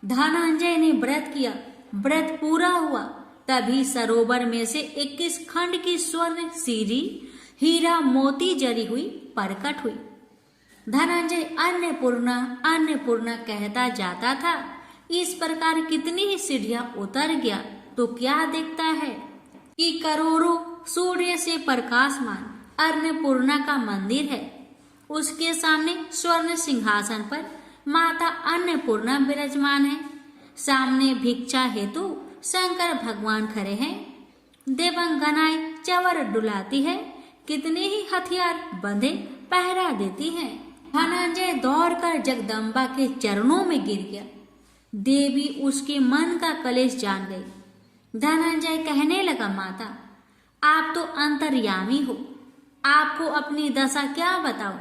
धनंजय ने व्रत किया, व्रत पूरा हुआ। तभी सरोवर में से 21 खंड की स्वर्ण सीरी हीरा मोती जरी हुई प्रकट हुई। धनंजय अन्नपूर्णा अन्नपूर्णा कहता जाता था। इस प्रकार कितनी ही सीढ़ियां उतर गया तो क्या देखता है कि करोड़ों सूर्य से प्रकाशमान अन्नपूर्णा का मंदिर है। उसके सामने स्वर्ण सिंहासन पर माता अन्नपूर्णा विराजमान है। सामने भिक्षा हेतु शंकर भगवान खड़े हैं। देवंगनाएं चवर डुलाती है, कितने ही हथियार बंधे पहरा देती हैं। धनंजय दौड़कर जगदम्बा के चरणों में गिर गया। देवी उसके मन का कलेश जान गई। धनंजय कहने लगा, माता, आप तो अंतर्यामी हो, आपको अपनी दशा क्या बताओ?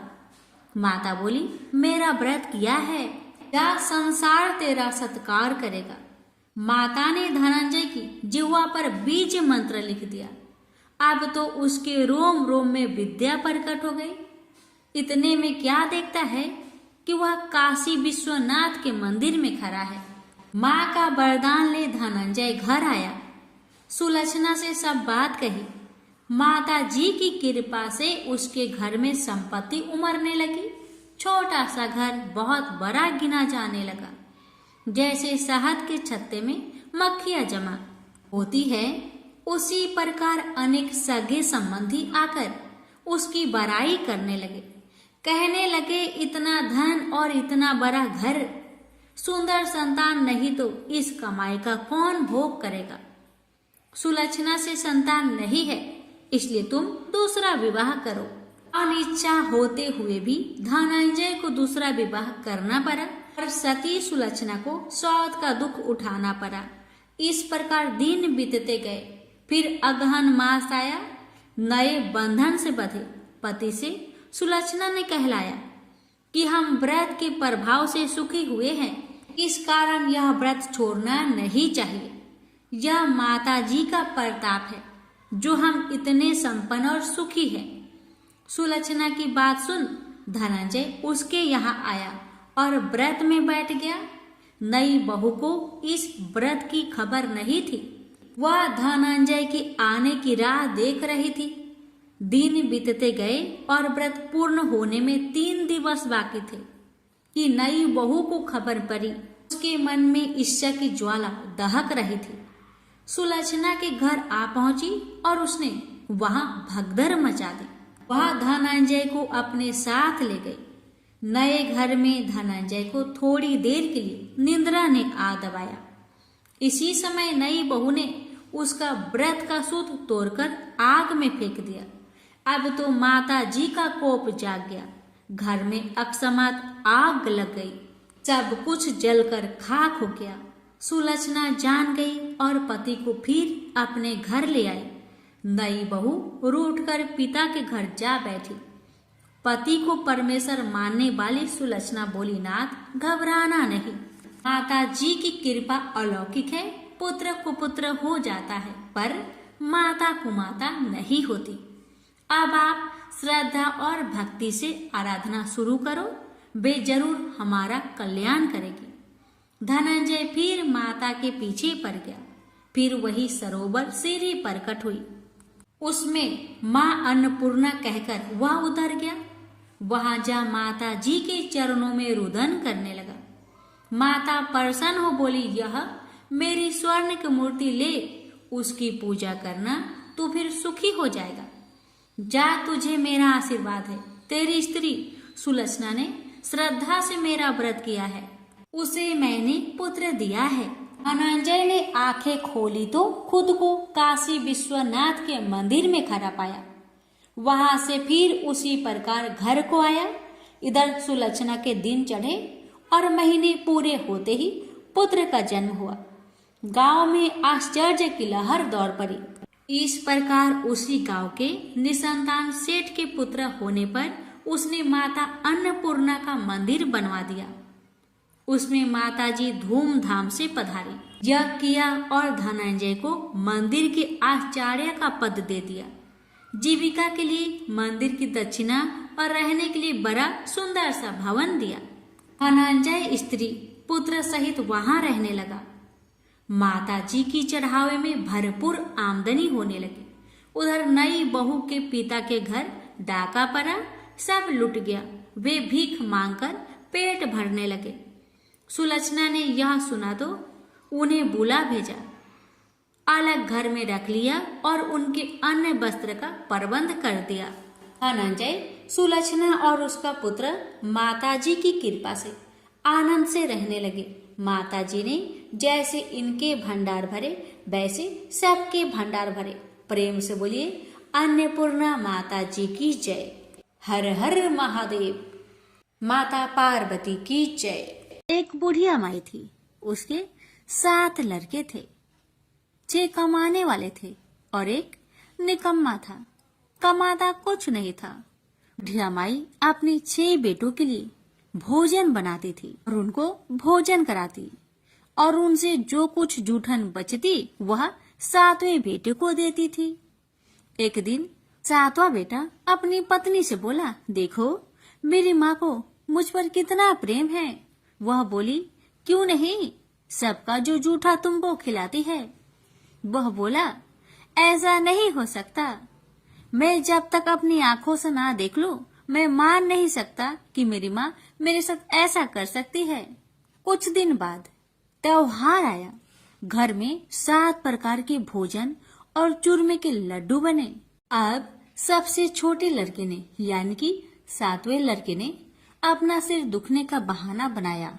माता बोली, मेरा व्रत किया है, क्या संसार तेरा सत्कार करेगा। माता ने धनंजय की जिह्वा पर बीज मंत्र लिख दिया। अब तो उसके रोम रोम में विद्या प्रकट हो गई। इतने में क्या देखता है कि वह काशी विश्वनाथ के मंदिर में खड़ा है। माँ का वरदान ले धनंजय घर आया। सुलक्षणा से सब बात कही। माता जी की कृपा से उसके घर में संपत्ति उमड़ने लगी। छोटा सा घर बहुत बड़ा गिना जाने लगा। जैसे शहद के छत्ते में मक्खियां जमा होती है, उसी प्रकार अनेक सगे संबंधी आकर उसकी बड़ाई करने लगे। कहने लगे, इतना धन और इतना बड़ा घर, सुंदर संतान नहीं तो इस कमाई का कौन भोग करेगा। सुलक्षणा से संतान नहीं है, इसलिए तुम दूसरा विवाह करो। अनिच्छा होते हुए भी धनंजय को दूसरा विवाह करना पड़ा और सती सुलक्षणा को सौत का दुख उठाना पड़ा। इस प्रकार दिन बीतते गए। फिर अगहन मास आया। नए बंधन से बंधे पति से सुलक्षणा ने कहलाया कि हम व्रत के प्रभाव से सुखी हुए हैं, इस कारण यह व्रत छोड़ना नहीं चाहिए। यह माता जी का प्रताप है जो हम इतने संपन्न और सुखी हैं। सुलक्षणा की बात सुन धनंजय उसके यहाँ आया और व्रत में बैठ गया। नई बहू को इस व्रत की खबर नहीं थी। वह धनंजय के आने की राह देख रही थी। दिन बीतते गए और व्रत पूर्ण होने में 3 दिवस बाकी थे कि नई बहू को खबर पड़ी। उसके मन में ईर्ष्या की ज्वाला दहक रही थी। सुलक्षणा के घर आ पहुंची और उसने वहां भगदड़ मचा दी। वह धनंजय को अपने साथ ले गई। नए घर में धनंजय को थोड़ी देर के लिए निद्रा ने आ दबाया। इसी समय नई बहू ने उसका व्रत का सूत तोड़कर आग में फेंक दिया। अब तो माता जी का कोप जाग गया। घर में अकस्मात आग लग गई। सब कुछ जलकर खाक हो गया। सुलक्षणा जान गई और पति को फिर अपने घर ले आई। नई बहू रूठकर पिता के घर जा बैठी। पति को परमेश्वर मानने वाली सुलक्षणा बोली, नाथ घबराना नहीं, माता जी की कृपा अलौकिक है। पुत्र कुपुत्र हो जाता है, पर माता कुमाता नहीं होती। अब आप श्रद्धा और भक्ति से आराधना शुरू करो, वे जरूर हमारा कल्याण करेगी। धनंजय फिर माता के पीछे पड़ गया। फिर वही सरोवर सीढ़ी प्रकट हुई, उसमें माँ अन्नपूर्णा कहकर वह उतर गया। वहां जा माता जी के चरणों में रुदन करने लगा। माता प्रसन्न हो बोली, यह मेरी स्वर्ण की मूर्ति ले, उसकी पूजा करना, तो फिर सुखी हो जाएगा। जा, तुझे मेरा आशीर्वाद है। तेरी स्त्री सुलक्षणा ने श्रद्धा से मेरा व्रत किया है, उसे मैंने पुत्र दिया है। धनंजय ने आंखें खोली तो खुद को काशी विश्वनाथ के मंदिर में खड़ा पाया। वहां से फिर उसी प्रकार घर को आया। इधर सुलक्षणा के दिन चढ़े और महीने पूरे होते ही पुत्र का जन्म हुआ। गांव में आश्चर्य की लहर दौड़ पड़ी। इस प्रकार उसी गांव के निसंतान सेठ के पुत्र होने पर उसने माता अन्नपूर्णा का मंदिर बनवा दिया। उसमें माताजी धूमधाम से पधारी, यज्ञ किया और धनंजय को मंदिर के आचार्य का पद दे दिया। जीविका के लिए मंदिर की दक्षिणा और रहने के लिए बड़ा सुंदर सा भवन दिया। धनंजय स्त्री पुत्र सहित वहां रहने लगा। माता जी की चढ़ावे में भरपूर आमदनी होने लगी। उधर नई बहू के पिता के घर डाका पड़ा, सब लुट गया। वे भीख मांगकर पेट भरने लगे। सुलक्षणा ने यह सुना तो उन्हें बुला भेजा, अलग घर में रख लिया और उनके अन्य वस्त्र का प्रबंध कर दिया। धनंजय, सुलक्षणा और उसका पुत्र माताजी की कृपा से आनंद से रहने लगे। माताजी ने जैसे इनके भंडार भरे वैसे सबके भंडार भरे। प्रेम से बोलिए, अन्नपूर्णा माता जी की जय। हर हर महादेव। माता पार्वती की जय। एक बुढ़िया माई थी, उसके 7 लड़के थे। 6 कमाने वाले थे और एक निकम्मा था, कमाता कुछ नहीं था। बुढ़िया माई अपने 6 बेटों के लिए भोजन बनाती थी और उनको भोजन कराती, और उनसे जो कुछ जूठन बचती वह 7वें बेटे को देती थी। एक दिन 7वां बेटा अपनी पत्नी से बोला, देखो मेरी माँ को मुझ पर कितना प्रेम है। वह बोली, क्यों नहीं, सबका जो जूठा तुमको खिलाती है। वह बोला, ऐसा नहीं हो सकता। मैं जब तक अपनी आंखों से ना देख लूं, मैं मान नहीं सकता कि मेरी माँ मेरे साथ ऐसा कर सकती है। कुछ दिन बाद त्योहार आया। घर में 7 प्रकार के भोजन और चूरमे के लड्डू बने। अब सबसे छोटे लड़के ने, यानी कि 7वें लड़के ने, अपना सिर दुखने का बहाना बनाया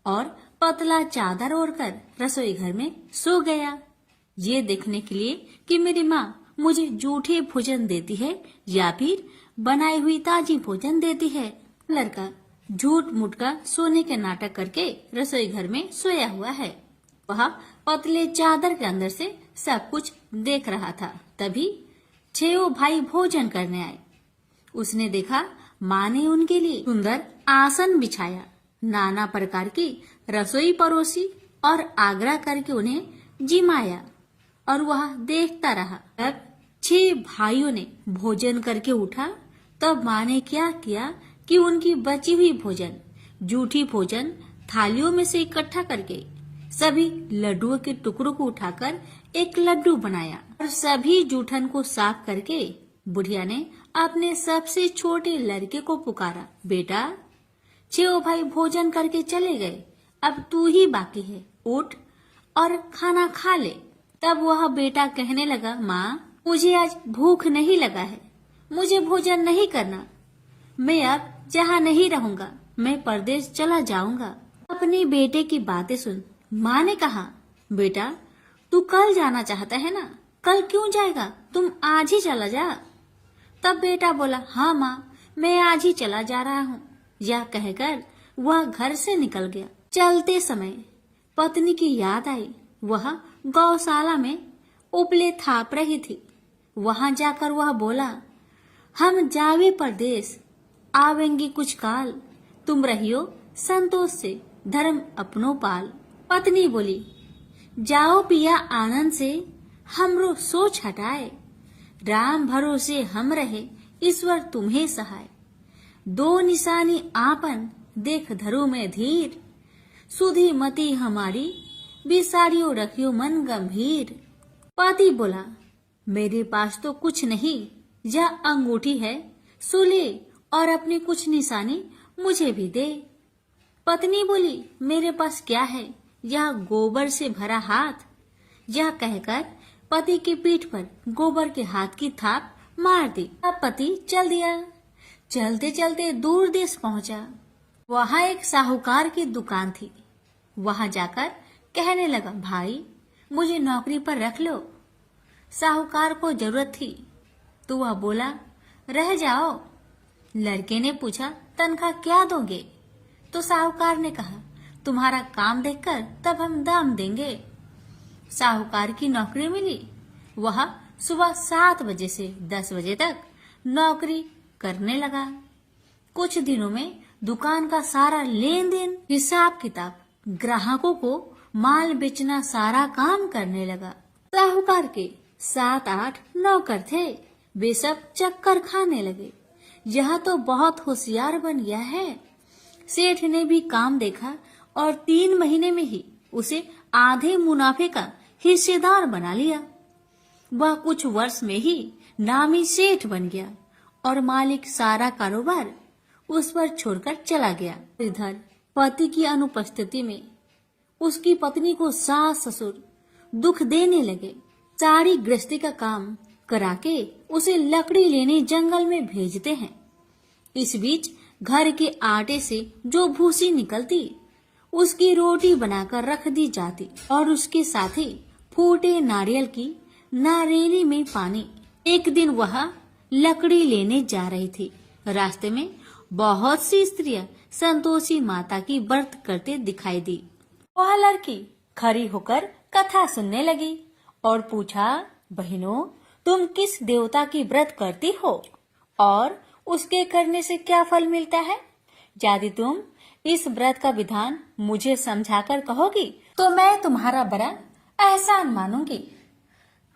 और पतला चादर ओढ़कर रसोई घर में सो गया, ये देखने के लिए कि मेरी माँ मुझे जूठे भोजन देती है या फिर बनाई हुई ताजी भोजन देती है। लड़का झूठ मूठ का सोने के नाटक करके रसोई घर में सोया हुआ है। वह पतले चादर के अंदर से सब कुछ देख रहा था। तभी 6 भाई भोजन करने आए। उसने देखा माँ ने उनके लिए सुंदर आसन बिछाया, नाना प्रकार की रसोई परोसी और आग्रह करके उन्हें जिमाया, और वह देखता रहा। तब 6 भाइयों ने भोजन करके उठा। तब माँ ने क्या किया कि उनकी बची हुई भोजन, जूठी भोजन थालियों में से इकट्ठा करके सभी लड्डुओं के टुकड़ों को उठाकर एक लड्डू बनाया और सभी जूठन को साफ करके बुढ़िया ने अपने सबसे छोटे लड़के को पुकारा, बेटा 6 भाई भोजन करके चले गए, अब तू ही बाकी है, उठ और खाना खा ले। तब वह बेटा कहने लगा, माँ मुझे आज भूख नहीं लगा है, मुझे भोजन नहीं करना, मैं अब जहाँ नहीं रहूंगा, मैं परदेश चला जाऊंगा। अपने बेटे की बातें सुन माँ ने कहा, बेटा तू कल जाना चाहता है ना, कल क्यों जाएगा, तुम आज ही चला जा। तब बेटा बोला, हाँ माँ मैं आज ही चला जा रहा हूँ। यह कहकर वह घर से निकल गया। चलते समय पत्नी की याद आई। वह गौशाला में उपले थाप रही थी। वहां जाकर वह बोला, हम जावे परदेश, आवेंगे कुछ काल, तुम रहियो संतोष से, धर्म अपनो पाल। पत्नी बोली, जाओ पिया आनंद से, हमरो सोच हटाए। राम भरोसे हम रहे, ईश्वर तुम्हें सहाय। दो निशानी आपन, देख धरो में धीर। सुधी मती हमारी, बिसारियो रखियो मन गंभीर। पति बोला, मेरे पास तो कुछ नहीं, यह अंगूठी है, सुले और अपनी कुछ निशानी मुझे भी दे। पत्नी बोली, मेरे पास क्या है, यह गोबर से भरा हाथ। यह कहकर पति की पीठ पर गोबर के हाथ की थाप मार दी। अब पति चल दिया। चलते चलते दूर देश पहुंचा। वहां एक साहूकार की दुकान थी। वहां जाकर कहने लगा, भाई मुझे नौकरी पर रख लो। साहूकार को जरूरत थी तो वह बोला, रह जाओ। लड़के ने पूछा, तनख्वाह क्या दोगे? तो साहूकार ने कहा, तुम्हारा काम देखकर तब हम दाम देंगे। साहूकार की नौकरी मिली। वह सुबह 7 बजे से 10 बजे तक नौकरी करने लगा। कुछ दिनों में दुकान का सारा लेन देन, हिसाब किताब, ग्राहकों को माल बेचना, सारा काम करने लगा। साहूकार के 7-8 नौकर थे। वे सब चक्कर खाने लगे। यह तो बहुत होशियार बन गया है। सेठ ने भी काम देखा और 3 महीने में ही उसे आधे मुनाफे का हिस्सेदार बना लिया। वह कुछ वर्ष में ही नामी सेठ बन गया और मालिक सारा कारोबार उस पर छोड़कर चला गया। इधर पति की अनुपस्थिति में उसकी पत्नी को सास ससुर दुख देने लगे। सारी गृहस्थी का काम करा के उसे लकड़ी लेने जंगल में भेजते हैं। इस बीच घर के आटे से जो भूसी निकलती, उसकी रोटी बनाकर रख दी जाती और उसके साथ ही फूटे नारियल की नारेली में पानी। एक दिन वह लकड़ी लेने जा रही थी। रास्ते में बहुत सी स्त्रियां संतोषी माता की व्रत करते दिखाई दी। वह लड़की खड़ी होकर कथा सुनने लगी और पूछा, बहनों तुम किस देवता की व्रत करती हो और उसके करने से क्या फल मिलता है? यदि तुम इस व्रत का विधान मुझे समझाकर कहोगी तो मैं तुम्हारा बड़ा एहसान मानूंगी।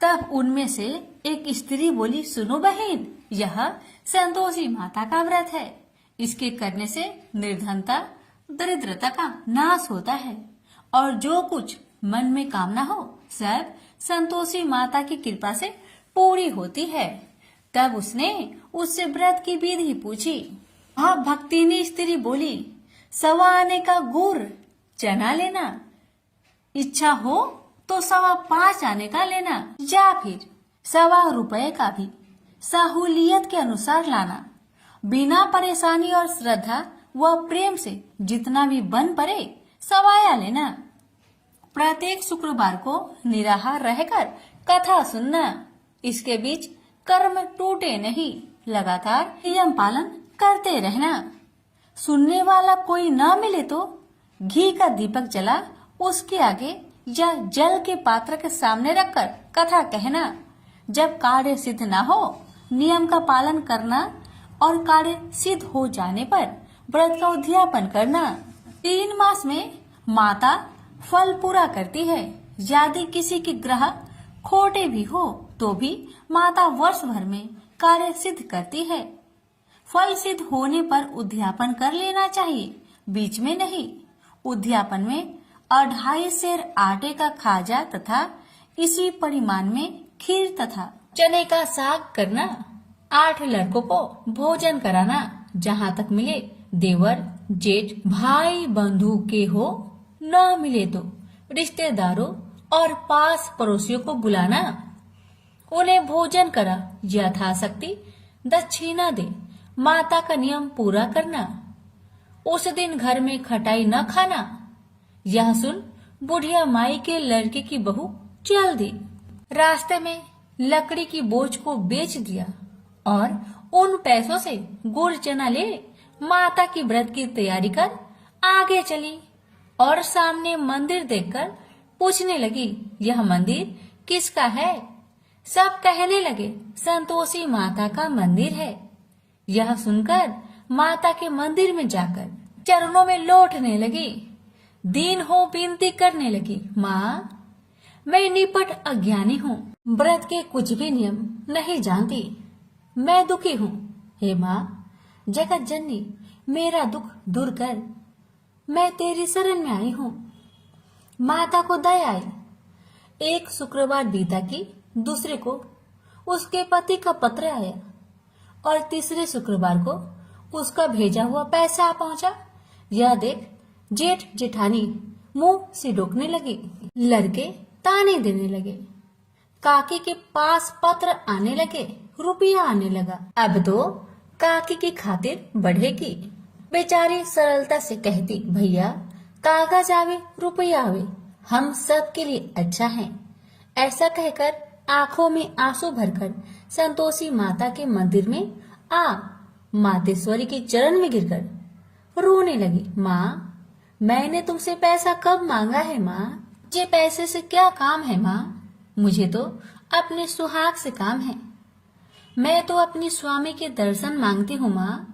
तब उनमें से एक स्त्री बोली, सुनो बहन, यह संतोषी माता का व्रत है। इसके करने से निर्धनता, दरिद्रता का नाश होता है और जो कुछ मन में कामना हो सब संतोषी माता की कृपा से पूरी होती है। तब उसने उससे व्रत की विधि पूछी। वह भक्तिनी स्त्री बोली, 1.25 आने का गुड़ चना लेना, इच्छा हो तो 5.25 आने का लेना, या फिर 1.25 रुपए का भी सहूलियत के अनुसार लाना। बिना परेशानी और श्रद्धा व प्रेम से जितना भी बन पड़े 1.25 लेना। प्रत्येक शुक्रवार को निराहार रहकर कथा सुनना। इसके बीच कर्म टूटे नहीं, लगातार नियम पालन करते रहना। सुनने वाला कोई न मिले तो घी का दीपक जला उसके आगे या जल के पात्र के सामने रखकर कथा कहना। जब कार्य सिद्ध न हो नियम का पालन करना और कार्य सिद्ध हो जाने पर व्रत का उद्यापन करना। 3 मास में माता फल पूरा करती है। यदि किसी के ग्रह खोटे भी हो तो भी माता वर्ष भर में कार्य सिद्ध करती है। फल सिद्ध होने पर उद्यापन कर लेना चाहिए, बीच में नहीं। उद्यापन में 2.5 सेर आटे का खाजा तथा इसी परिमाण में खीर तथा चने का साग करना। 8 लड़कों को भोजन कराना। जहाँ तक मिले देवर जेठ भाई बंधु के हो, न मिले तो रिश्तेदारों और पास पड़ोसियों को बुलाना। उन्हें भोजन करा, यथाशक्ति दक्षिणा दे। माता का नियम पूरा करना। उस दिन घर में खटाई न खाना। यह सुन बुढ़िया माई के लड़के की बहू चल दी। रास्ते में लकड़ी की बोझ को बेच दिया और उन पैसों से गुड़ चना ले माता की व्रत की तैयारी कर आगे चली और सामने मंदिर देखकर पूछने लगी, यह मंदिर किसका है? सब कहने लगे, संतोषी माता का मंदिर है। यह सुनकर माता के मंदिर में जाकर चरणों में लौटने लगी। दीन हो विनती करने लगी, माँ मैं निपट अज्ञानी हूँ, व्रत के कुछ भी नियम नहीं जानती। मैं दुखी हूँ, हे माँ जगत जननी मेरा दुख दूर कर। मैं तेरी शरण में आई हूँ। माता को दया आई। एक शुक्रवार बीता कि दूसरे को उसके पति का पत्र आया और तीसरे शुक्रवार को उसका भेजा हुआ पैसा आ पहुंचा। यह देख जेठ जेठानी मुंह से रोकने लगी। लड़के ताने देने लगे। काकी के पास पत्र आने लगे, रुपया आने लगा। अब तो काकी की खातिर बढ़ेगी। बेचारी सरलता से कहती, भैया कागज आवे रुपया आवे, हम सब के लिए अच्छा है। ऐसा कहकर आंखों में आंसू भरकर संतोषी माता के मंदिर में आ मातेश्वरी के चरण में गिरकर रोने लगी। माँ मैंने तुमसे पैसा कब मांगा है माँ? मुझे पैसे से क्या काम है माँ? मुझे तो अपने सुहाग से काम है। मैं तो अपनी स्वामी के दर्शन मांगती हूँ माँ।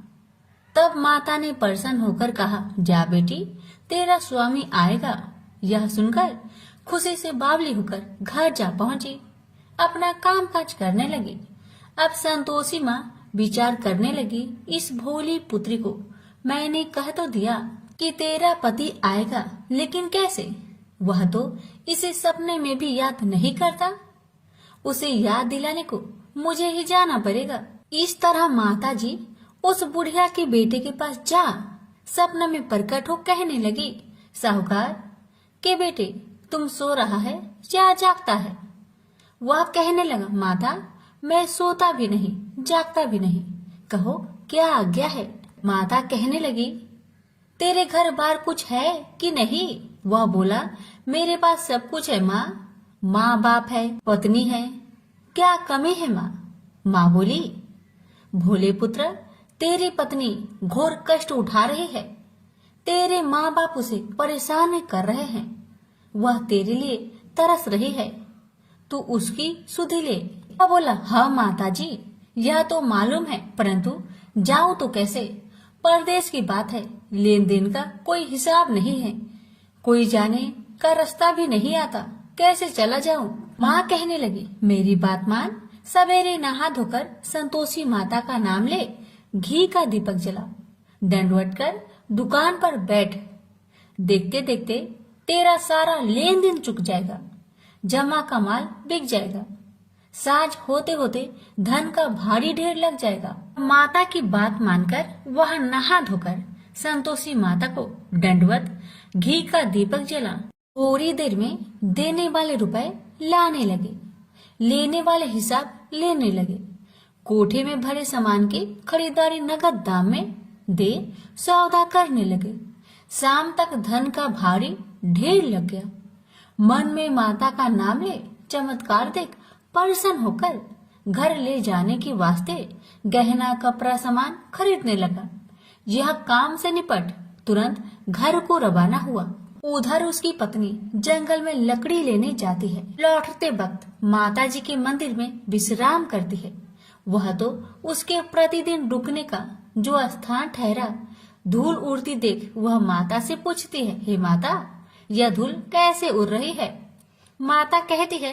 तब माता ने प्रसन्न होकर कहा, जा बेटी तेरा स्वामी आएगा। यह सुनकर खुशी से बावली होकर घर जा पहुंची। अपना काम काज करने लगी। अब संतोषी माँ विचार करने लगी, इस भोली पुत्री को मैंने कह तो दिया कि तेरा पति आएगा, लेकिन कैसे? वह तो इसे सपने में भी याद नहीं करता। उसे याद दिलाने को मुझे ही जाना पड़ेगा। इस तरह माता जी उस बुढ़िया के बेटे के पास जा सपना में प्रकट हो कहने लगी, साहूकार के बेटे तुम सो रहा है या जागता है? वह कहने लगा, माता मैं सोता भी नहीं जागता भी नहीं, कहो क्या आज्ञा है? माता कहने लगी, तेरे घर बार कुछ है कि नहीं? वह बोला, मेरे पास सब कुछ है माँ। माँ बाप है, पत्नी है, क्या कमी है माँ? माँ बोली, भोले पुत्र तेरी पत्नी घोर कष्ट उठा रही है। तेरे माँ बाप उसे परेशान कर रहे हैं। वह तेरे लिए तरस रही है, तू उसकी सुधि ले। वह बोला, हाँ माता जी यह तो मालूम है, परंतु जाऊं तो कैसे? परदेश की बात है, लेन देन का कोई हिसाब नहीं है, कोई जाने का रास्ता भी नहीं आता, कैसे चला जाऊं? माँ कहने लगी, मेरी बात मान, सवेरे नहा धोकर संतोषी माता का नाम ले, घी का दीपक जला, दंडवत कर दुकान पर बैठ। देखते देखते तेरा सारा लेन देन चुक जाएगा, जमा का माल बिक जाएगा, साज होते होते धन का भारी ढेर लग जाएगा। माता की बात मानकर वह नहा धोकर संतोषी माता को दंडवत घी का दीपक जला। थोड़ी देर में देने वाले रुपए लाने लगे, लेने वाले हिसाब लेने लगे। कोठे में भरे सामान की खरीदारी नगद दाम में दे सौदा करने लगे। शाम तक धन का भारी ढेर लग गया। मन में माता का नाम ले चमत्कार देख प्रसन्न होकर घर ले जाने के वास्ते गहना कपड़ा सामान खरीदने लगा। यह काम से निपट तुरंत घर को रवाना हुआ। उधर उसकी पत्नी जंगल में लकड़ी लेने जाती है। लौटते वक्त माता जी के मंदिर में विश्राम करती है। वह तो उसके प्रतिदिन रुकने का जो स्थान ठहरा। धूल उड़ती देख वह माता से पूछती है, हे माता यह धूल कैसे उड़ रही है? माता कहती है,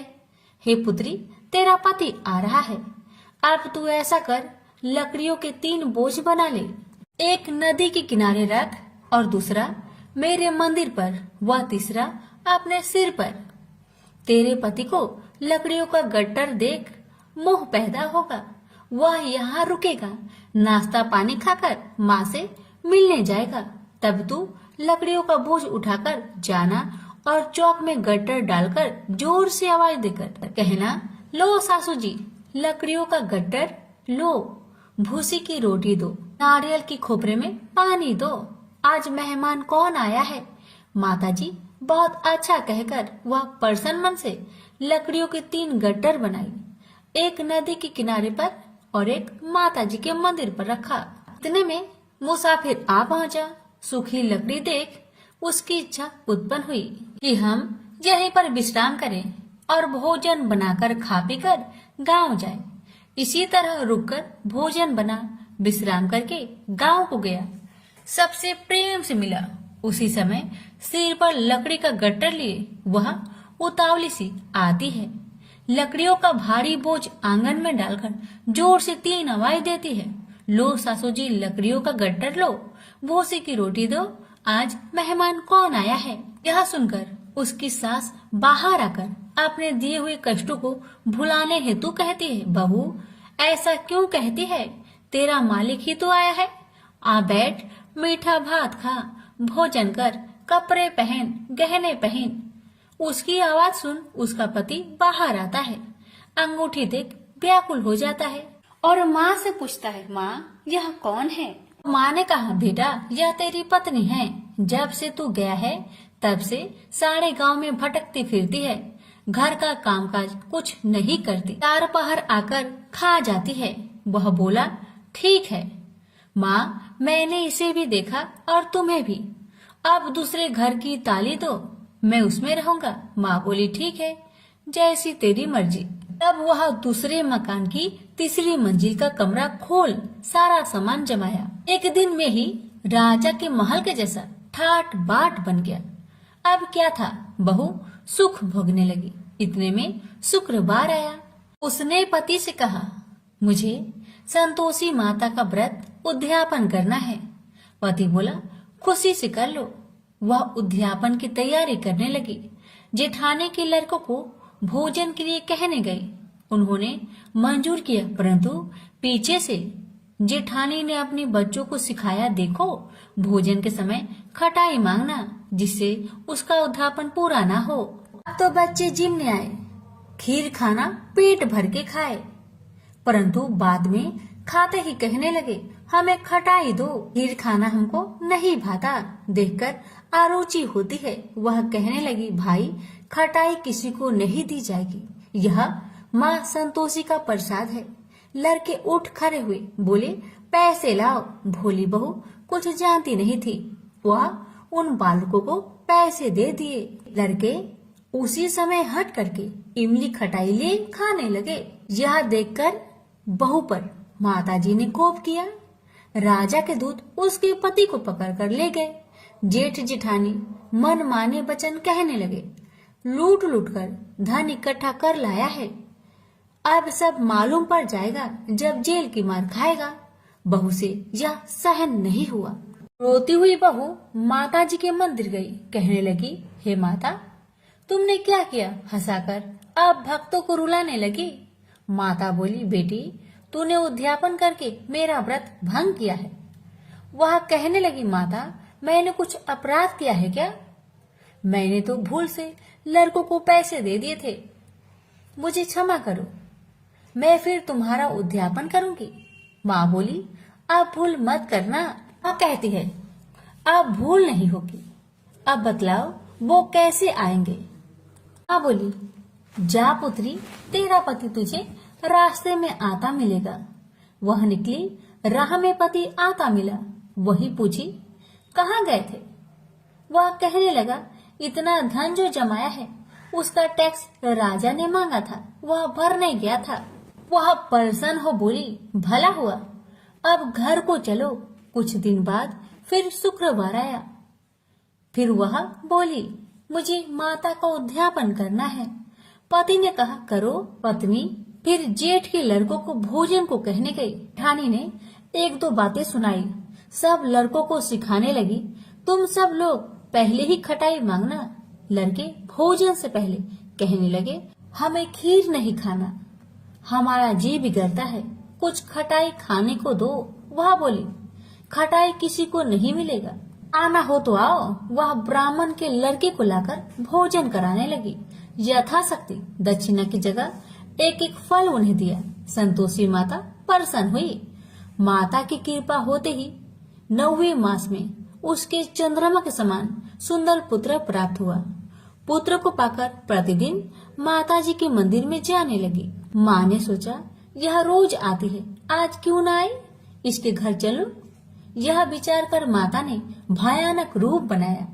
हे पुत्री तेरा पति आ रहा है, अब तू ऐसा कर लकड़ियों के 3 बोझ बना ले, एक नदी के किनारे रख और दूसरा मेरे मंदिर पर, वह तीसरा अपने सिर पर। तेरे पति को लकड़ियों का गट्टर देख मोह पैदा होगा, वह यहाँ रुकेगा, नाश्ता पानी खाकर माँ से मिलने जाएगा। तब तू लकड़ियों का बोझ उठाकर जाना और चौक में गट्टर डालकर जोर से आवाज देकर कहना, लो सासू जी लकड़ियों का गट्टर लो, भूसी की रोटी दो, नारियल की खोपरे में पानी दो, आज मेहमान कौन आया है? माता जी बहुत अच्छा कहकर वह प्रसन्न मन से लकड़ियों के 3 गट्टर बनाई, एक नदी के किनारे पर और एक माता जी के मंदिर पर रखा। इतने में मुसाफिर आ पहुंचा। सूखी लकड़ी देख उसकी इच्छा उत्पन्न हुई कि हम यहीं पर विश्राम करें और भोजन बनाकर खा पी कर गाँव जाए। इसी तरह रुककर भोजन बना, विश्राम करके गांव को गया। सबसे प्रेम से मिला। उसी समय सिर पर लकड़ी का गट्टर लिए वह उतावली सी आती है। लकड़ियों का भारी बोझ आंगन में डालकर जोर से 3 आवाज देती है। लो सासू जी, लकड़ियों का गट्टर लो, भूसी की रोटी दो, आज मेहमान कौन आया है। यह सुनकर उसकी सास बाहर आकर अपने दिए हुए कष्टों को भुलाने हेतु कहती है, बहू ऐसा क्यों कहती है, तेरा मालिक ही तो आया है। आ बैठ, मीठा भात खा, भोजन कर, कपड़े पहन, गहने पहन। उसकी आवाज सुन उसका पति बाहर आता है। अंगूठी देख व्याकुल हो जाता है और माँ से पूछता है, माँ यह कौन है। माँ ने कहा, बेटा यह तेरी पत्नी है। जब से तू गया है तब से सारे गांव में भटकती फिरती है, घर का कामकाज कुछ नहीं करती, 4 पहर आकर खा जाती है। वह बोला, ठीक है माँ, मैंने इसे भी देखा और तुम्हें भी। अब दूसरे घर की ताली दो, मैं उसमें रहूंगा। माँ बोली, ठीक है, जैसी तेरी मर्जी। तब वह दूसरे मकान की 3री मंजिल का कमरा खोल सारा सामान जमाया। एक दिन में ही राजा के महल के जैसा ठाट बाट बन गया। अब क्या था, बहू सुख भोगने लगी। इतने में शुक्रवार आया। उसने पति से कहा, मुझे संतोषी माता का व्रत उद्यापन करना है। पति बोला, खुशी से कर लो। वह उद्यापन की तैयारी करने लगी। जेठानी के लड़कों को भोजन के लिए कहने गई। उन्होंने मंजूर किया, परंतु पीछे से जेठानी ने अपने बच्चों को सिखाया, देखो भोजन के समय खटाई मांगना, जिससे उसका उद्यापन पूरा ना हो। अब तो बच्चे जिमने आए, खीर खाना पेट भर के खाए, परंतु बाद में खाते ही कहने लगे, हमें खटाई दो, खीर खाना हमको नहीं भाता। देखकर आरुचि होती है। वह कहने लगी, भाई खटाई किसी को नहीं दी जाएगी, यह माँ संतोषी का प्रसाद है। लड़के उठ खड़े हुए, बोले, पैसे लाओ। भोली बहू कुछ जानती नहीं थी, वह उन बालकों को पैसे दे दिए। लड़के उसी समय हट करके इमली खटाई ले खाने लगे। यह देखकर बहू पर माताजी ने कोप किया। राजा के दूत उसके पति को पकड़कर ले गए। जेठ जेठानी मन माने वचन कहने लगे, लूट लूट कर धन इकट्ठा कर लाया है, अब सब मालूम पड़ जाएगा जब जेल की मार खाएगा। बहू से यह सहन नहीं हुआ। रोती हुई बहू माताजी के मंदिर गई। कहने लगी, हे माता, तुमने क्या किया, हंसाकर अब भक्तों को रुलाने लगी। माता बोली, बेटी तूने उद्यापन करके मेरा व्रत भंग किया है। वह कहने लगी, माता मैंने कुछ अपराध किया है क्या? मैंने तो भूल से लड़कों को पैसे दे दिए थे, मुझे क्षमा करो, मैं फिर तुम्हारा उद्यापन करूंगी। माँ बोली, अब भूल मत करना। माँ कहती है, अब भूल नहीं होगी, अब बतलाओ वो कैसे आएंगे। माँ बोली, जा पुत्री, तेरा पति तुझे रास्ते में आता मिलेगा। वह निकली, राह में पति आता मिला। वही पूछी, कहाँ गए थे? वह कहने लगा, इतना धन जो जमाया है उसका टैक्स राजा ने मांगा था, वह भरने गया था। वह प्रसन्न हो बोली, भला हुआ, अब घर को चलो। कुछ दिन बाद फिर शुक्रवार आया। फिर वह बोली, मुझे माता का उद्यापन करना है। पति ने कहा, करो पत्नी। फिर जेठ के लड़कों को भोजन को कहने गई। ठानी ने 1-2 बातें सुनाई। सब लड़कों को सिखाने लगी, तुम सब लोग पहले ही खटाई मांगना। लड़के भोजन से पहले कहने लगे, हमें खीर नहीं खाना, हमारा जी बिगड़ता है, कुछ खटाई खाने को दो। वह बोली, खटाई किसी को नहीं मिलेगा, आना हो तो आओ। वह ब्राह्मण के लड़के को लाकर भोजन कराने लगी। यथाशक्ति दक्षिणा की जगह 1-1 फल उन्हें दिया। संतोषी माता प्रसन्न हुई। माता की कृपा होते ही 9वें मास में उसके चंद्रमा के समान सुंदर पुत्र प्राप्त हुआ। पुत्र को पाकर प्रतिदिन माताजी के मंदिर में जाने लगी। माँ ने सोचा, यह रोज आती है, आज क्यों न आए, इसके घर चलो। यह विचार कर माता ने भयानक रूप बनाया।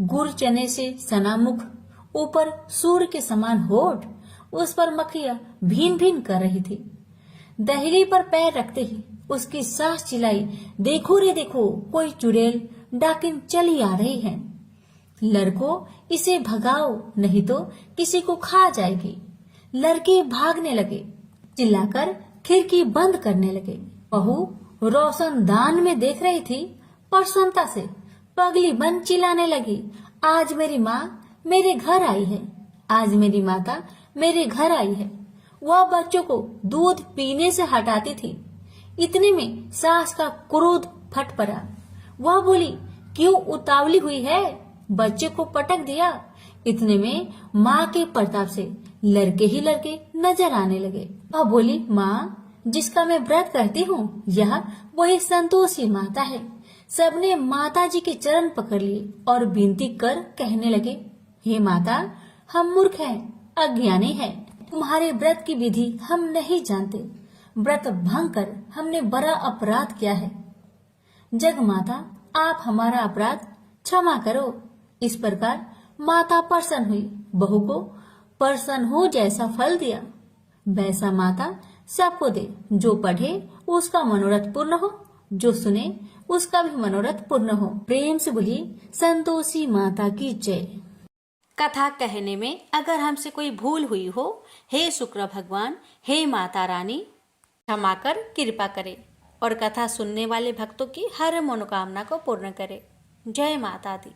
गुड़ चने से सना मुख, ऊपर सूर्य के समान होठ, उस पर मक्खियां भीन भीन कर रही थी। दहली पर पैर रखते ही उसकी सास चिल्लाई, देखो रे देखो, कोई चुड़ैल डाकिन चली आ रही है। लड़को इसे भगाओ, नहीं तो किसी को खा जाएगी। लड़के भागने लगे, चिल्लाकर खिड़की बंद करने लगे। बहू रोशनदान में देख रही थी, प्रसन्नता से पगली बन चिल्लाने लगी, आज मेरी माँ मेरे घर आई है, आज मेरी माता मेरे घर आई है। वह बच्चों को दूध पीने से हटाती थी। इतने में सास का क्रोध फट पड़ा। वह बोली, क्यों उतावली हुई है, बच्चे को पटक दिया। इतने में माँ के प्रताप से लड़के ही लड़के नजर आने लगे। वह बोली, माँ जिसका मैं व्रत करती हूँ, यह वही संतोषी माता है। सबने माता जी के चरण पकड़ लिए और विनती कर कहने लगे, हे माता, हम मूर्ख हैं, अज्ञानी हैं, तुम्हारे व्रत की विधि हम नहीं जानते। व्रत भंग कर हमने बड़ा अपराध किया है। जग माता, आप हमारा अपराध क्षमा करो। इस प्रकार माता प्रसन्न हुई, बहू को प्रसन्न हो जैसा फल दिया वैसा माता सबको दे। जो पढ़े उसका मनोरथ पूर्ण हो, जो सुने उसका भी मनोरथ पूर्ण हो। प्रेम से बोलिए संतोषी माता की जय। कथा कहने में अगर हमसे कोई भूल हुई हो, हे शुक्र भगवान, हे माता रानी, क्षमा कर कृपा करे और कथा सुनने वाले भक्तों की हर मनोकामना को पूर्ण करे। जय माता दी।